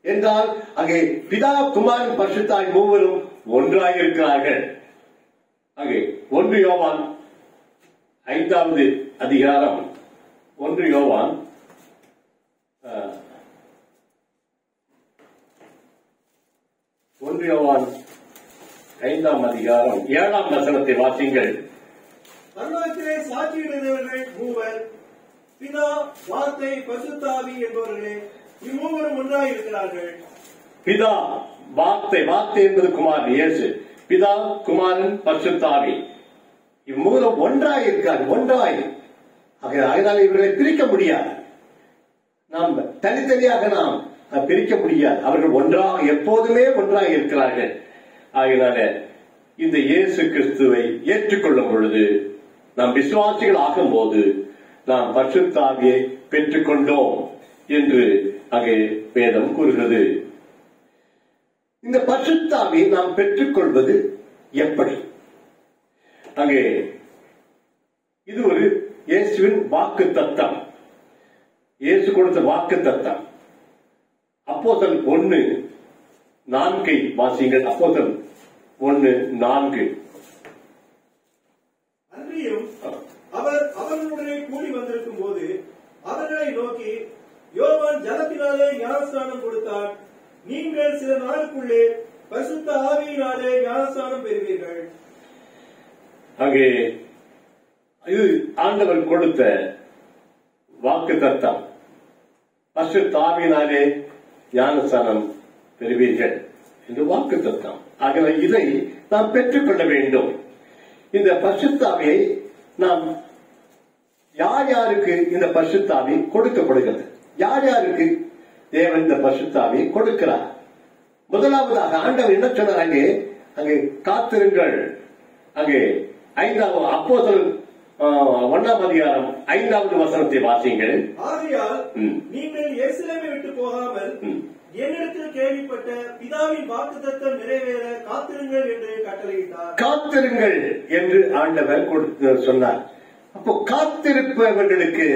என்றால் அங்கே பிதா குமாரன் பரிசுத்த ஆவி மூவரும் ஒன்றாக இருக்கிறார்கள். அங்கே 1 யோவான் 5வது அதிகாரம் 1 யோவான் 5ஆம் அதிகாரம் 7ஆம் வசனத்தை வாசிங்கள். பரலோகத்திலே சாட்சியிடுகிறவர்கள் மூவர், பிதா, வார்த்தை, பரிசுத்த ஆவி என்பவர்களே, இம்மூவரும் ஒன்றாய் இருக்கிறார்கள். பிதா, வார்த்தை என்பது குமாரன் இயேசு, பிதா, குமாரன், பரிசுத்த ஆவி, இம்மூவரும் ஒன்றாய் இருக்கார்கள். ஒன்றாய். அதனால இவர்களை பிரிக்க முடியாது. நாம் தனித்தனியாக நாம் பிரிக்க முடியாது. அவர்கள் ஒன்றாக எப்போதுமே ஒன்றாக இருக்கிறார்கள். ஆகினால இந்த இயேசு கிறிஸ்துவை ஏற்றுக்கொள்ளும் பொழுது, நாம் விசுவாசிகள் ஆகும் போது நாம் பரிசுத்த ஆவியை பெற்றுக் கொண்டோம் என்று அங்கே வேதம் கூறுகிறது. இந்த பரிசுத்த ஆவியை நாம் பெற்றுக்கொள்வது எப்படி? அங்கே இது ஒரு இயேசுவின் வாக்கு தத்தம், இயேசு கொடுத்த வாக்கு தத்தம். அப்போஸ்தலர் 1:4 வாசிங்கள். அப்போஸ்தலர் 1:4. அன்றியும் அவர் அவர்களுடைய கூடி வந்திருக்கும் போது அவர்களை நோக்கி, யோவான் ஜலத்தினாலே ஞானஸ்நானம் கொடுத்தார். நீங்கள் சில நாளுக்குள்ளே பரிசுத்த ஆவியினாலே ஞானஸ்நானம் பெறுவீர்கள். அங்கே இது ஆண்டவர் கொடுத்த வாக்கு தத்தம். பரிசுத்த ஆவியினாலே ஞானஸ்நானம் பெறுவீர்கள் என்று வாக்கு தத்தம். ஆகவே இதை நாம் பெற்றுக்கொள்ள வேண்டும். இந்த பரிசுத்த ஆவியை நாம் யார் யாருக்கு இந்த பரிசுத்த ஆவி கொடுக்கப்படுகிறது, யார் யாருக்கு தேவன் இந்த பரிசுத்த ஆவியை கொடுக்கிறார்? முதலாவதாக ஆண்டவர் என்ன சொன்னார்? அங்கே காத்திருங்கள். அங்கே 5வது அப்போஸ்தலர் 1ஆம் அதிகாரம் 5வது வசனத்தை வாசியுங்கள். ஆகையால் நீங்கள் எருசலேமை விட்டு போகாமல் என்னிடத்தில் கேள்விப்பட்ட பிதாவின் வாக்குத்தத்தம் நிறைவேற காத்திருங்கள் என்று கட்டளையிட்டார். காத்திருங்கள் என்று ஆண்டவர் சொன்னார். அப்போ காத்திருப்பவர்களுக்கு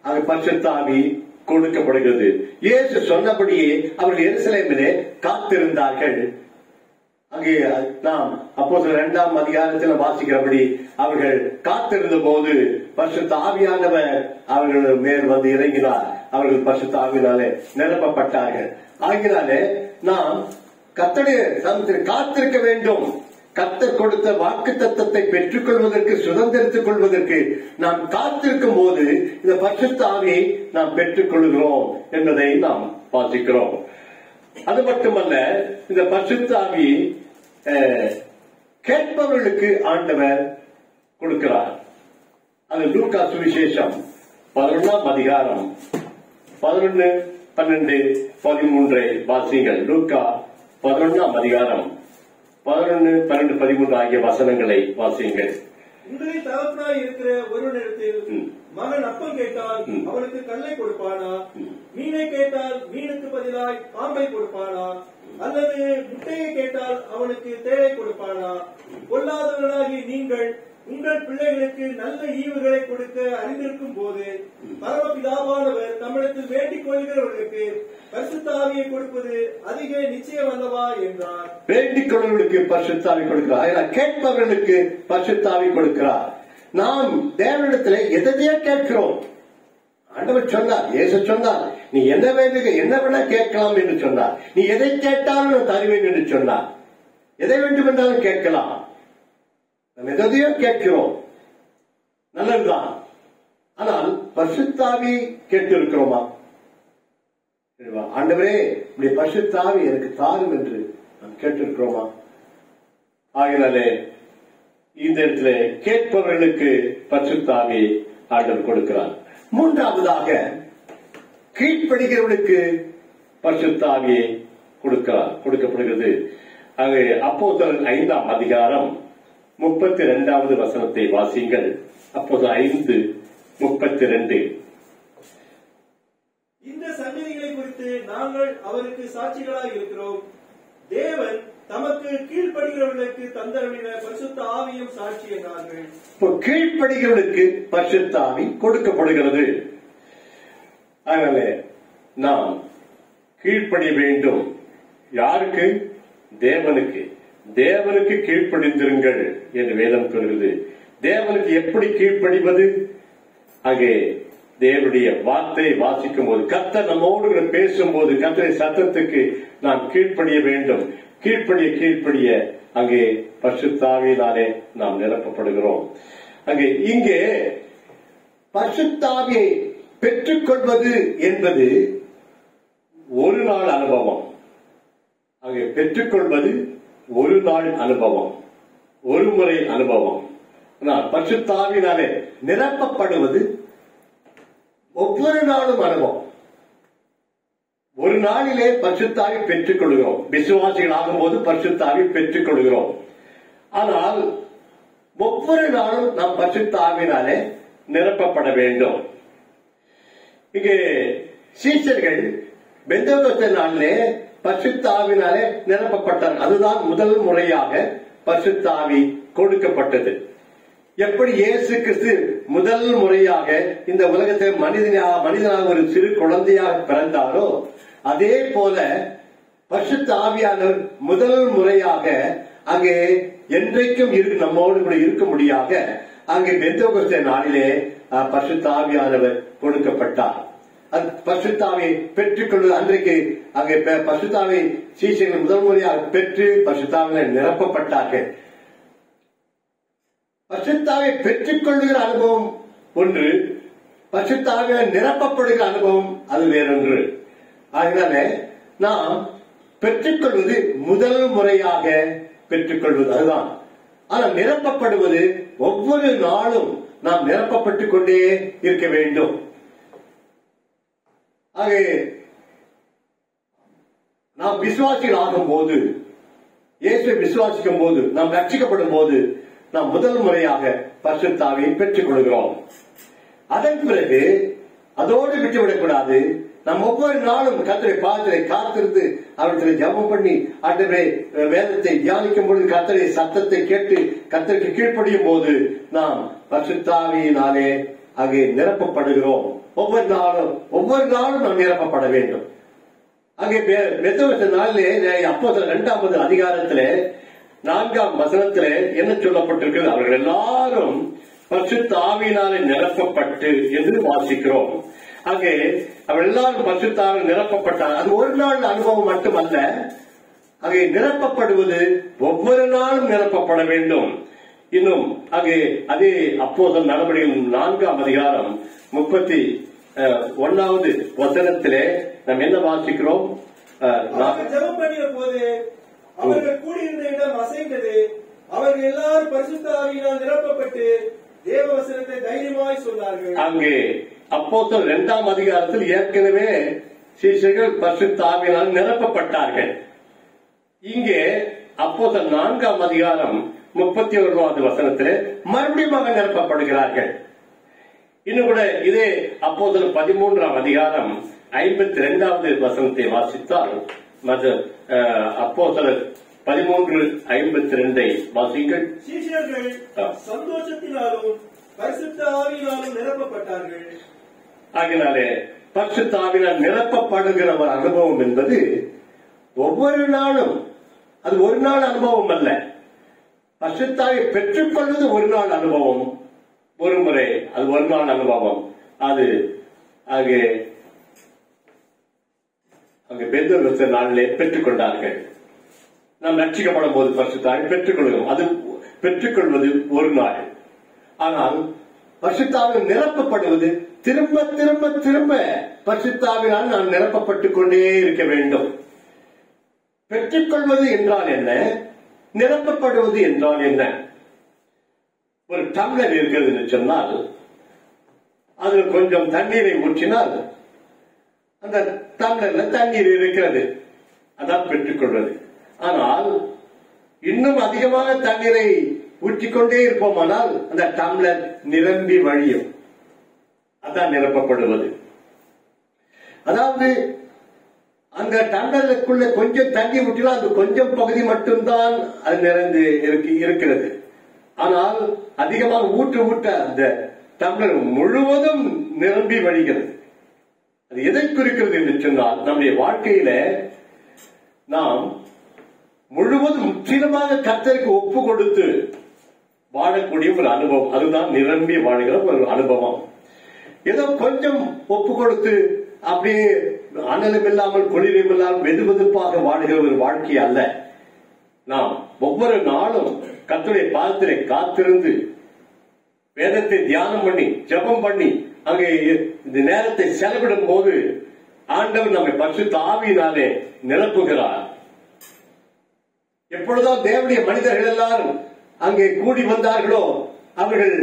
அது பரிசுத்த ஆவி கொடுக்கப்படுகிறது. இயேசு சொன்னபடியே அவர்கள் எருசலேமிலே காத்திருந்தார்கள். அங்கே நாம் அப்போஸ்தலர் 2ஆம் அதிகாரத்தில் வாசிக்கிறபடி அவர்கள் காத்திருந்த போது பரிசுத்த ஆவியானவர் அவர்கள் மேல் வந்து இறங்கினார். அவர்கள் பரிசுத்த ஆவியினாலே நிரப்பப்பட்டார்கள். ஆகினாலே நாம் கர்த்தருடைய சமூகத்தில் காத்திருக்க வேண்டும். கர்த்தர் கொடுத்த வாக்கு தத்தத்தை பெற்றுக் கொள்வதற்கு, சுதந்திரத்துக் கொள்வதற்கு நாம் காத்திருக்கும் போது இந்த பரிசுத்த ஆவியை நாம் பெற்றுக் கொள்கிறோம் என்பதை நாம் வாசிக்கிறோம். அது மட்டுமல்ல, இந்த பரிசுத்த ஆவி கேட்பவர்களுக்கு ஆண்டவர் கொடுக்கிறார். அது லூக்கா சுவிசேஷம் 11ஆம் அதிகாரம் 11, 12, 13 வாசிங்கள். லூக்கா 11ஆம் அதிகாரம் 11, 12, 13 ஆகிய வசனங்களை வாசியுங்கள். உங்களில் தகப்பனாய் இருக்கிற ஒருவனிடத்தில் மகன் அப்பம் கேட்டால் அவனுக்கு கல்லை கொடுப்பானா? மீனை கேட்டால் மீனுக்கு பதிலாய் பாம்பை கொடுப்பானா? அல்லது முட்டையை கேட்டால் அவனுக்கு தேளை கொடுப்பானா? பொல்லாதவர்களாகி நீங்கள் உங்கள் பிள்ளைகளுக்கு நல்ல ஈவுகளை கொடுக்க அறிந்திருக்கும் போது பரமபிதாவானவர் தமிழத்தில் வேண்டிக் கொள்கிறவர்களுக்கு பரிசுத்த ஆவியை கொடுப்பது அதிக நிச்சயம் அல்லவா என்றார். வேண்டிக் கொள்வர்களுக்கு பரிசுத்த ஆவி கொடுக்கிறார், கேட்பவர்களுக்கு பரிசுத்த ஆவி கொடுக்கிறார். நாம் தேவனிடத்தில் எதையே கேட்கிறோம். ஆண்டவர் சொன்னார், இயேசு சொன்னார், நீ என்ன வேணா கேட்கலாம் என்று சொன்னார். நீ எதை கேட்டாலும் நான் தருவேன் என்று சொன்னார். எதை வேண்டும் என்றாலும் கேட்கலாம். நம்ம எதையோ கேட்கிறோம், நல்லதுதான். ஆனால் பரிசுத்த ஆவி கேட்டு இருக்கிறோமா? ஆண்டவரே இப்படி பரிசுத்த ஆவி எனக்கு தாரும் என்று நாம் கேட்டிருக்கிறோமா? ஆகினாலே இந்த இடத்துல கேட்பவர்களுக்கு பரிசுத்த ஆவி ஆண்டவர் கொடுக்கிறார். மூன்றாவதாக கீழ்ப்படுகிறவர்களுக்கு பரிசுத்த ஆவியை கொடுக்கப்படுகிறது. ஆக அப்போஸ்தலர் 5ஆம் அதிகாரம் 32வது வசனத்தை வாசியுங்கள். அப்போது 5:32. இந்த சங்கதிகளை குறித்து நாங்கள் அவருக்கு சாட்சிகளாய் இருக்கிறோம். தேவன் தமக்கு கீழ்ப்படுகிறவர்களுக்கு தந்தருளின பரிசுத்த ஆவியும் சாட்சி என்றார்கள். கீழ்ப்படுகிறவர்களுக்கு பரிசுத்த ஆவி கொடுக்கப்படுகிறது. அதனால நாம் கீழ்ப்படிய வேண்டும். யாருக்கு? தேவனுக்கு. தேவனுக்கு கீழ்ப்படிந்திருங்கள் என்று வேதம் கூறுகிறது. தேவனுக்கு எப்படி கீழ்ப்படிவது? அங்கே தேவனுடைய வார்த்தை வாசிக்கும் போது, கர்த்தர் நம்மோடு பேசும்போது கர்த்தருடைய சத்தத்துக்கு நாம் கீழ்ப்படிய வேண்டும். கீழ்ப்படிய அங்கே பரிசுத்த ஆவியினாலே நாம் நிரப்பப்படுகிறோம். இங்கே பரிசுத்த ஆவியை பெற்றுக்கொள்வது என்பது ஒரு நாள் அனுபவம். அங்கே பெற்றுக்கொள்வது ஒரு நாள் அனுபவம், ஒரு முறை அனுபவம். ஆனால் பரிசுத்த ஆவியினாலே நிரப்பப்படுவது ஒவ்வொரு நாளும் அனுபவம். ஒரு நாளிலே பரிசுத்த ஆவி பெற்றுக் கொள்கிறோம். விசுவாசிகள் ஆகும் போது பரிசுத்த ஆவி பெற்றுக் கொள்கிறோம். ஆனால் ஒவ்வொரு நாளும் நாம் பரிசுத்த ஆவியினாலே நிரப்பப்பட வேண்டும். இங்கே சீஷர்கள் பெந்தெகோஸ்தே நாளிலே பரிசுத்த ஆவியினாலே நிரப்பப்பட்டார். அதுதான் முதல் முறையாக பரிசுத்த ஆவி கொடுக்கப்பட்டது. எப்படி இயேசு கிறிஸ்து முதல் முறையாக இந்த உலகத்தில் மனிதனாக ஒரு சிறு குழந்தையாக பிறந்தாரோ, அதே போல பரிசுத்த ஆவியானவர் முதல் முறையாக அங்கே என்றைக்கும் நம்மோடு கூட இருக்க முடியாக அங்கே பெந்தெகோஸ்தே நாளிலே பரிசுத்த ஆவியானவர் கொடுக்கப்பட்டார். பரிசுத்தாவை பெற்றுக்கொள்வது. அன்றைக்கு அங்கே பரிசுத்தாவை சீசர்கள் முதல் முறையாக பெற்று பரிசுத்தாவினால் நிரப்பப்பட்டார்கள். பரிசுத்தாவை பெற்றுக் கொள்ளுகிற அனுபவம் ஒன்று, பரிசுத்தாவினால் நிரப்பப்படுகிற அனுபவம் அது வேறொன்று. அதனால நாம் பெற்றுக்கொள்வது முதல் முறையாக பெற்றுக்கொள்வது அதுதான். ஆனால் நிரப்பப்படுவது ஒவ்வொரு நாளும் நாம் நிரப்பப்பட்டுக் கொண்டே இருக்க வேண்டும். ஆக நாம் விசுவாசிகள் ஆகும் போது, இயேசுவை விசுவாசிக்கும் போது, நாம் ரட்சிக்கப்படும் போது நாம் முதல் முறையாக பரிசுத்தாவியை பெற்றுக் கொள்கிறோம். அதன் பிறகு அதோடு விட்டுவிடக்கூடாது. நாம் ஒவ்வொரு நாளும் கர்த்தரை பாதத்திலே காத்திருந்து அவர்களை ஜெபம் பண்ணி ஆண்டவரே வேதத்தை தியானிக்கும் பொழுது கர்த்தரை சத்தத்தை கேட்டு கர்த்தருக்கு கீழ்ப்படியும் போது நாம் பரிசுத்தாவியினாலே அங்கே நிரப்பப்படுகிறோம். ஒவ்வொரு நாளும் நாம் நிரப்பப்பட வேண்டும். அங்கே பெந்தெகோஸ்தே நாளிலே அப்போஸ்தலர் 2வது அதிகாரத்திலே 4ஆம் வசனத்திலே என்ன சொல்லப்பட்டிருக்கிறது? அவர்கள் எல்லாரும் பரிசுத்த ஆவியினாலே நிரப்பப்பட்டு என்று வாசிக்கிறோம். அங்கே அவர்கள் எல்லாரும் பரிசுத்த ஆவியினால் நிரப்பப்பட்டார். அது ஒரு நாள் அனுபவம் மட்டுமல்ல, அங்கே நிரப்பப்படுவது ஒவ்வொரு நாளும் நிரப்பப்பட வேண்டும். இன்னும் அங்கே அதே அப்போஸ்தலர் நடவடிக்கைகள் 4ஆம் அதிகாரம் 31வது வசனத்திலே நாம் என்ன வாசிக்கிறோம்? ஜெபம் பண்ணிய போது அவர்கள் கூடியிருந்த இடம் அசைந்தது. அவர்கள் எல்லாரும் பரிசுத்த ஆவியினால் நிரப்பப்பட்டு தேவ வசனத்தை தைரியமாய் சொன்னார்கள். அங்கே அப்போஸ்தலர் 2ஆம் அதிகாரத்தில் ஏற்கனவே சீஷர்கள் பரிசுத்த ஆவியினால் நிரப்பப்பட்டார்கள். இங்கே அப்போஸ்தலர் 4ஆம் அதிகாரம் 31வது வசனத்திலே மறுபடியும் நிரப்பப்படுகிறார்கள். இன்னும் கூட இதே அப்போஸ்தலர் 13ஆம் அதிகாரம் 52வது வசனத்தை வாசித்தால் அப்போஸ்தலர் 13:52 வாசிங்கள். சீஷர்கள் சந்தோஷத்தினாலும் பரிசுத்த ஆவியினாலும் நிரப்பப்பட்டார்கள். ஆகினாலே பரிசுத்த ஆவியினால் நிரப்பப்படுகிற ஒரு அனுபவம் என்பது ஒவ்வொரு நாளும், அது ஒரு நாள் அனுபவம் அல்ல. பரிசுத்த ஆவியை பெற்றுக்கொள்வது ஒரு நாள் அனுபவம், ஒரு முறை அது ஒரு நாள் அனுபவம். அது அங்கே பெந்தெகோஸ்தே நாளிலே பெற்றுக் கொண்டார்கள். நாம் ரட்சிக்கப்படும் போது பரிசுத்த ஆவியை பெற்றுக்கொள்கிறோம். அது பெற்றுக்கொள்வது ஒரு நாள். ஆனால் பரிசுத்த ஆவியால் நிரப்பப்படுவது திரும்ப திரும்ப திரும்ப பரிசுத்த ஆவியால் நாம் நிரப்பப்பட்டுக் கொண்டே இருக்க வேண்டும். பெற்றுக்கொள்வது என்றால் என்ன, நிரப்பப்படுவது என்றால் என்ன? ஒரு டம்ளர் இருக்கிறது என்று சொன்னால் அதில் கொஞ்சம் தண்ணீரை ஊற்றினால் அந்த டம்ளர்ல தண்ணீர் இருக்கிறது, அதான் பெற்றுக்கொள்வது. ஆனால் இன்னும் அதிகமாக தண்ணீரை ஊற்றிக்கொண்டே இருப்போமானால் அந்த டம்ளர் நிரம்பி வழியும், அதான் நிரப்பப்படுவது. அதாவது அந்த டம்ளருக்குள்ள கொஞ்சம் தண்ணி ஊற்றினால் அந்த கொஞ்சம் பகுதி மட்டும்தான் அது நிறைந்து இருக்கிறது. ஆனால் அதிகமாக ஊற்ற அந்த டம்ளர் முழுவதும் நிரம்பி வழிகிறது. அது எதை குறிக்கிறது என்று சொன்னால், நம்முடைய வாழ்க்கையில நாம் முழுவதும் முற்றிலுமாக கர்த்தருக்கு ஒப்பு கொடுத்து வாழக்கூடிய ஒரு அனுபவம், அதுதான் நிரம்பி வாழ்கிற ஒரு அனுபவம். ஏதோ கொஞ்சம் ஒப்பு கொடுத்து அப்படியே அனலும் இல்லாமல் குளிரும் இல்லாமல் வெதுவெதுப்பாக வாழ்கிற ஒரு வாழ்க்கை அல்ல. நாம் ஒவ்வொரு நாளும் கர்த்தருடைய பாதத்திலே காத்திருந்து வேதத்தை தியானம் பண்ணி ஜெபம் பண்ணி அங்கே இந்த நேரத்தை செலவிடும் போது ஆண்டவர் நம்மை பரிசுத்த ஆவியினாலே நிரப்புகிறார். எப்பொழுதும் தேவனுடைய மனிதர்கள் எல்லாரும் அங்கே கூடி வந்தார்களோ அவர்கள்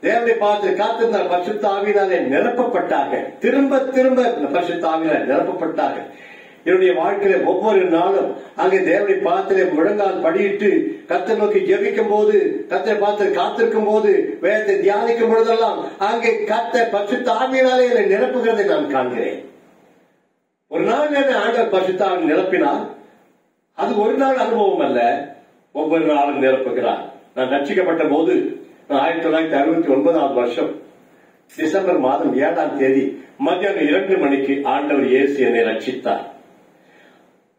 தேவனை பார்த்து காத்திருந்தார், பரிசுத்த ஆவியினாலே நிரப்பப்பட்டார்கள். திரும்ப திரும்ப பரிசுத்த ஆவியினாலே நிரப்பப்பட்டார்கள். என்னுடைய வாழ்க்கையில ஒவ்வொரு நாளும் அங்கே தேவனை பார்த்து முழங்கால் படியிட்டு கர்த்தரை நோக்கி ஜெபிக்கும் போது, கர்த்தரை பார்த்து காத்திருக்கும் போது, வேதத்தை தியானிக்கும் பொழுதெல்லாம் அங்கே கர்த்தர் பரிசுத்த ஆவியினாலே என்னை நிரப்புகிறதை நான் காண்கிறேன். ஒரு நாள் ஆண்டவர் பரிசுத்த ஆவி நிரப்பினார். அது ஒரு நாள் அனுபவம் அல்ல, ஒவ்வொரு நாளும் நிரப்புகிறார். நான் ரட்சிக்கப்பட்ட போது 1969ஆம் வருஷம் டிசம்பர் மாதம் 7ஆம் தேதி மத்தியானம் 2 மணிக்கு ஆண்டவர் இயேசு என்னை ரட்சித்தார்.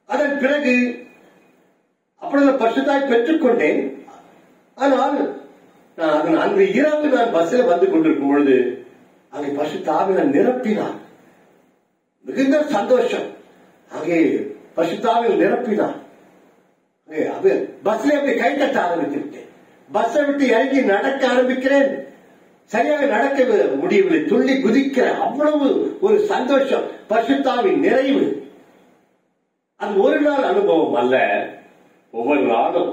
அதன் பிறகு அப்பொழுது பரிசுத்தாய் பெற்றுக் கொண்டேன். ஆனால் அன்று இரவு நான் பஸ்ஸில் வந்து கொண்டிருக்கும் பொழுது அங்கே பரிசுத்த ஆவியால் நிரப்பினார். மிகுந்த சந்தோஷம். அங்கே பரிசுத்தாவியில் நிரப்பினார். பஸ்ல அப்படி கை தட்ட ஆரம்பித்து விட்டேன். பஸ்ஸை விட்டு இறங்கி நடக்க ஆரம்பிக்கிறேன். சரியாக நடக்க முடியவில்லை. துள்ளி குதிக்கிற அவ்வளவு ஒரு சந்தோஷம், பரிசுத்தாவின் நிறைவு. அது ஒரு நாள் அனுபவம் அல்ல, ஒவ்வொரு நாளும்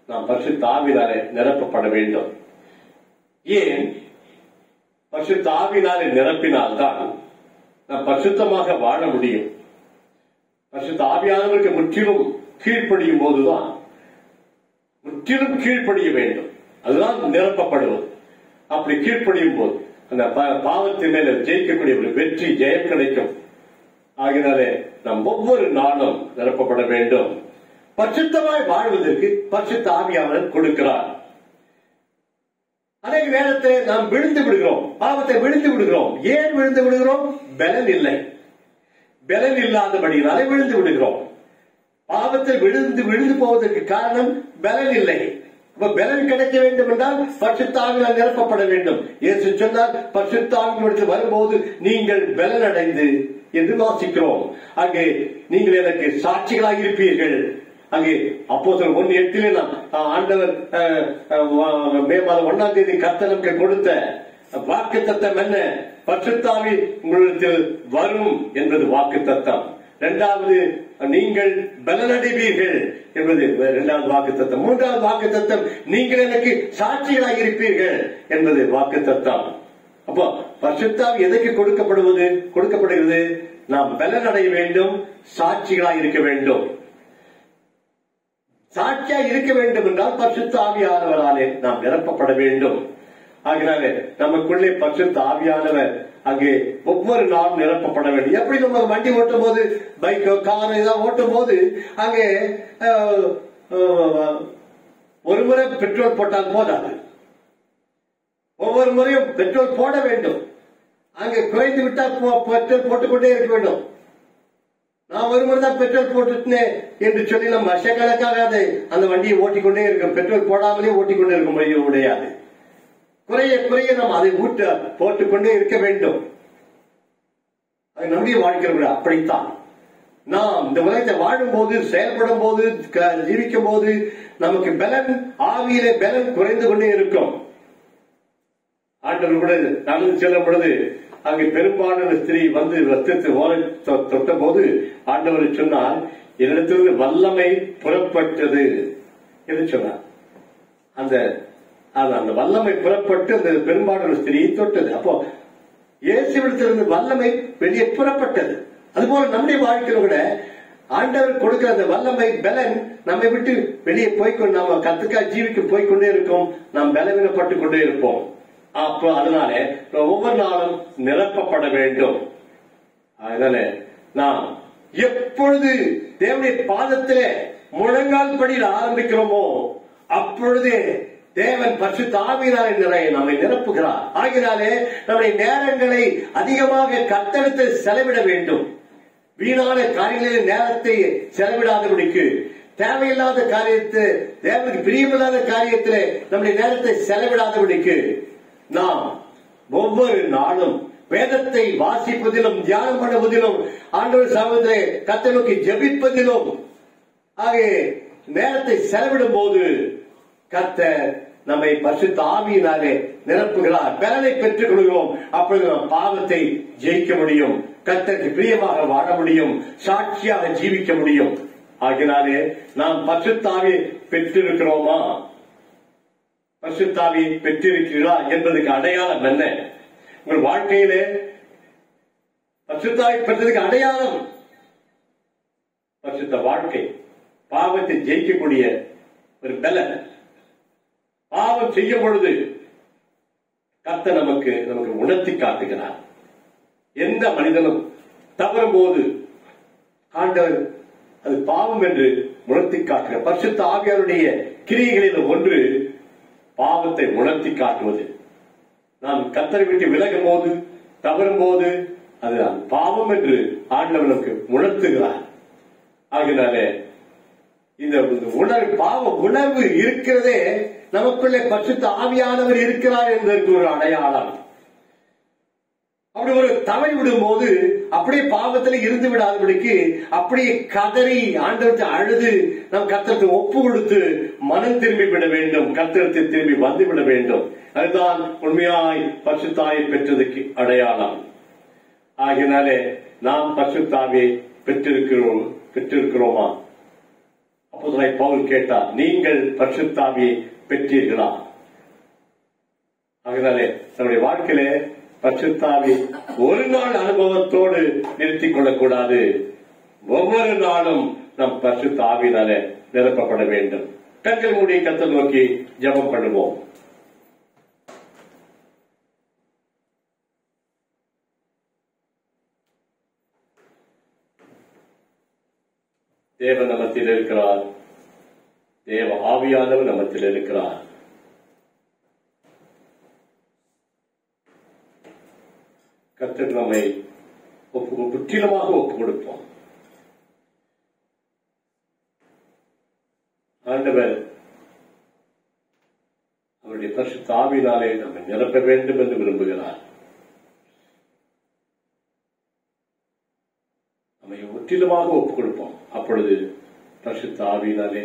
நாம் பரிசுத்தாவினாலே நிரப்பப்பட வேண்டும். ஏன்? பரிசுத்தாவினாலே நிரப்பினால்தான் நாம் பரிசுத்தமாக வாழ முடியும். பரிசுத்த ஆவியானவருக்கு முற்றிலும் கீழ்ப்படியும் போதுதான், முற்றிலும் கீழ்ப்படிய வேண்டும், அதுதான் நிரப்பப்படுவது. அப்படி கீழ்ப்படியும் போது அந்த பாவத்தின் மேல ஜெயிக்கக்கூடிய ஒரு வெற்றி, ஜெயம் கிடைக்கும். ஆகினாலே நாம் ஒவ்வொரு நாளும் நிரப்பப்பட வேண்டும். பரிசுத்தமாய் வாழ்வதற்கு பரிசுத்த ஆவியானவர் கொடுக்கிறார். அநேக நேரத்தை நாம் விழுந்து விடுகிறோம், பாவத்தை விழுந்து விடுகிறோம். ஏன் விழுந்து விடுகிறோம்? பலன் இல்லை. பலன் இல்லாதபடியினாலே விழுந்து விடுகிறோம். பாவத்தில் விழுந்து போவதற்கு காரணம் பலன் இல்லை. பலன் கிடைக்க வேண்டும் என்றால் பரிசுத்த ஆவியால் நிரப்பப்பட வேண்டும். இயேசு சொன்னார், பரிசுத்த ஆவியினிடத்தில் வரும்போது நீங்கள் பலன் அடைந்து என்று வாசிக்கிறோம். அங்கே நீங்கள் எனக்கு சாட்சிகளாக இருப்பீர்கள். அங்கே அப்போஸ்தலர் 1:8 நாம் ஆண்டவர் மே மாதம் 1ஆம் தேதி கர்த்தர் நமக்கு கொடுத்த வாக்குத்தத்தம் என்ன? பரிசுத்த ஆவி உங்களிடத்தில் வரும் என்பது வாக்குத்தத்தம். இரண்டாவது, நீங்கள் பலனடைவீர்கள் என்பது இரண்டாவது வாக்குத்தத்தம். மூன்றாவது வாக்குத்தத்தம், நீங்கள் எனக்கு சாட்சிகளாக இருப்பீர்கள் என்பது வாக்குத்தத்தம். அப்போ பரிசுத்த ஆவி எதற்கு கொடுக்கப்படுகிறது? நாம் பலனடைய வேண்டும், சாட்சிகளாக இருக்க வேண்டும். சாட்சியா இருக்க வேண்டும் என்றால் பரிசுத்த ஆவியானவராலே நாம் நிரப்பப்பட வேண்டும். ஆகினாலே நமக்குள்ளே பரிசுத்த ஆவியானவர் அங்கே ஒவ்வொரு நாளும் நிரப்பப்பட வேண்டும். எப்படி நம்ம வண்டி ஓட்டும் போது, பைக்கோ கார் ஏதாவது ஓட்டும் போது அங்கே ஒரு முறை பெட்ரோல் போட்டால் போதாது, ஒவ்வொரு முறையும் பெட்ரோல் போட வேண்டும். அங்கே குறைந்து விட்டால் பெட்ரோல் போட்டுக்கொண்டே இருக்க வேண்டும். நான் ஒரு முறை தான் பெட்ரோல் போட்டுட்டேன் என்று சொல்லி நம்ம வருஷக்கணக்காக அந்த வண்டியை ஓட்டிக்கொண்டே இருக்கும். பெட்ரோல் போடாமலே ஓட்டிக்கொண்டே இருக்க முடியாது. குறைய குறைய நாம் அதை போட்டுக்கொண்டே இருக்க வேண்டும். அது நம்முடைய வாழ்க்கை கூட அப்படித்தான். நாம் இந்த உலகத்தை வாழும் போது, செயல்படும் போது, ஜீவிக்கும் போது நமக்கு பலன், ஆவியிலே பலன் குறைந்து கொண்டே இருக்கும். ஆண்டவர் கூட நடந்து செல்லும் பொழுது அங்கே பெரும்பாலான ஸ்திரீ வந்து ரத்தத்தை ஓலை தொட்ட போது ஆண்டவர் சொன்னார், என்னிடத்திலிருந்து வல்லமை புறப்பட்டது என்று சொன்னார். அந்த வல்லமை புறப்பட்டு அந்த பெரும்பாலான ஸ்திரீயை தொட்டது. அப்போ இயேசுவிடத்திலிருந்து வல்லமை வெளியே புறப்பட்டது. அதுபோல நம்முடைய வாழ்க்கையில கூட ஆண்டவர் கொடுக்கிற அந்த வல்லமை, பலன் நம்மை விட்டு வெளியே போய்கொண்டு நாம கத்துக்கா ஜீவிக்க போய்கொண்டே இருக்கோம். நாம் பலவீனப்பட்டு கொண்டே இருப்போம். அப்போ அதனால ஒவ்வொரு நாளும் நிரப்பப்பட வேண்டும். அதனால நாம் எப்பொழுது தேவனுடைய பாதத்திலே முழங்கால் படியில் ஆரம்பிக்கிறோமோ அப்பொழுதே தேவன் பரிசுத்த ஆவியினாலே நம்மை நிரப்புகிறார். ஆகினாலே நம்முடைய நேரங்களை அதிகமாக கர்த்தரிடத்தில் செலவிட வேண்டும். வீணான காரியங்களில் நேரத்தை செலவிடாதபடிக்கு, தேவையில்லாத காரியத்தை, தேவனுக்கு பிரியமில்லாத காரியத்திலே நம்முடைய நேரத்தை செலவிடாதபடிக்கு நாம் ஒவ்வொரு நாளும் வேதத்தை வாசிப்பதிலும், தியானம் பண்ணுவதிலும், ஆண்டவர் சமூகத்திலே கர்த்தரை நோக்கி ஜெபிப்பதிலும் ஆகிய நேரத்தை செலவிடும் போது கர்த்தர் நம்மை பரிசுத்த ஆவியினாலே நிரப்புகிறார். பலனை பெற்றுக் கொள்கிறோம். அப்பொழுது நாம் பாவத்தை ஜெயிக்க முடியும், கர்த்தருக்கு பிரியமாக வாழ முடியும், சாட்சியாக ஜீவிக்க முடியும். ஆகினாலே நாம் பரிசுத்த ஆவியை பெற்றிருக்கிறோமா, பரிசுத்த ஆவியை பெற்றிருக்கிறீர்களா என்பதற்கு அடையாளம் என்ன? உங்கள் வாழ்க்கையிலே பரிசுத்த ஆவி பெற்றதுக்கு அடையாளம் பரிசுத்த வாழ்க்கை, பாவத்தை ஜெயிக்கக்கூடிய ஒரு பலன். பாவம் செய்யும் பொழுது கர்த்தர் நமக்கு உணர்த்தி காட்டுகிறார். எந்த மனிதனும் தவறும் போது ஆண்டவர் அது பாவம் என்று உணர்த்தி காட்டுகிறார். பரிசுத்த ஆவியாருடைய கிரியைகளில் ஒன்று பாவத்தை உணர்த்தி காட்டுவது. நாம் கர்த்தரை விட்டு விலகும் போது, தவறும் போது அது பாவம் என்று ஆண்டவர் நமக்கு உணர்த்துகிறார். ஆகினாலே இந்த பாவ உணர்வு இருக்கிறதே நமக்குள்ளே பரிசுத்த ஆவியானவர் இருக்கிறார் என்பதற்கு ஒரு அடையாளம். அப்படி ஒரு தவறி விடும் போது அப்படியே பாவத்தில் இருந்து விடாதபடிக்கு அப்படியே கதறி ஆண்டவர்கிட்ட அழுது நம் கர்த்தருக்கு ஒப்பு கொடுத்து மனம் திரும்பி விட வேண்டும், கர்த்தருக்கு திரும்பி வந்து விட வேண்டும். அதுதான் உண்மையாய் பரிசுத்தாயை பெற்றதுக்கு அடையாளம். ஆகினாலே நாம் பரிசுத்தாவியை பெற்றிருக்கிறோமா? அப்போஸ்தலனாகிய பவுல் கேட்டார், நீங்கள் பரிசுத்தாவியை பெற்றீர்களா? ஆகினாலே நம்முடைய வாழ்க்கையிலே பரிசுத்தாவி ஒரு நாள் அனுபவத்தோடு நிறுத்திக் கொள்ளக்கூடாது. ஒவ்வொரு நாளும் நம் பரிசுத்தாவினாலே நிரப்பப்பட வேண்டும். கண்கள் மூடி கர்த்தரை நோக்கி ஜெபம் பண்ணுவோம். தேவன் நமத்தில் இருக்கிறார். தேவ ஆவியானவர் நமத்தில் இருக்கிறார். கர்த்தர் நம்மை முற்றிலுமாக ஒப்பு கொடுப்போம். ஆண்டவர் அவருடைய பரிசுத்த ஆவியினாலே நம்மை நிரப்ப வேண்டும் என்று விரும்புகிறார். நம்மை முற்றிலுமாக ஒப்பு கொடுப்போம். அப்பொழுது பரிசுத்த ஆவியினாலே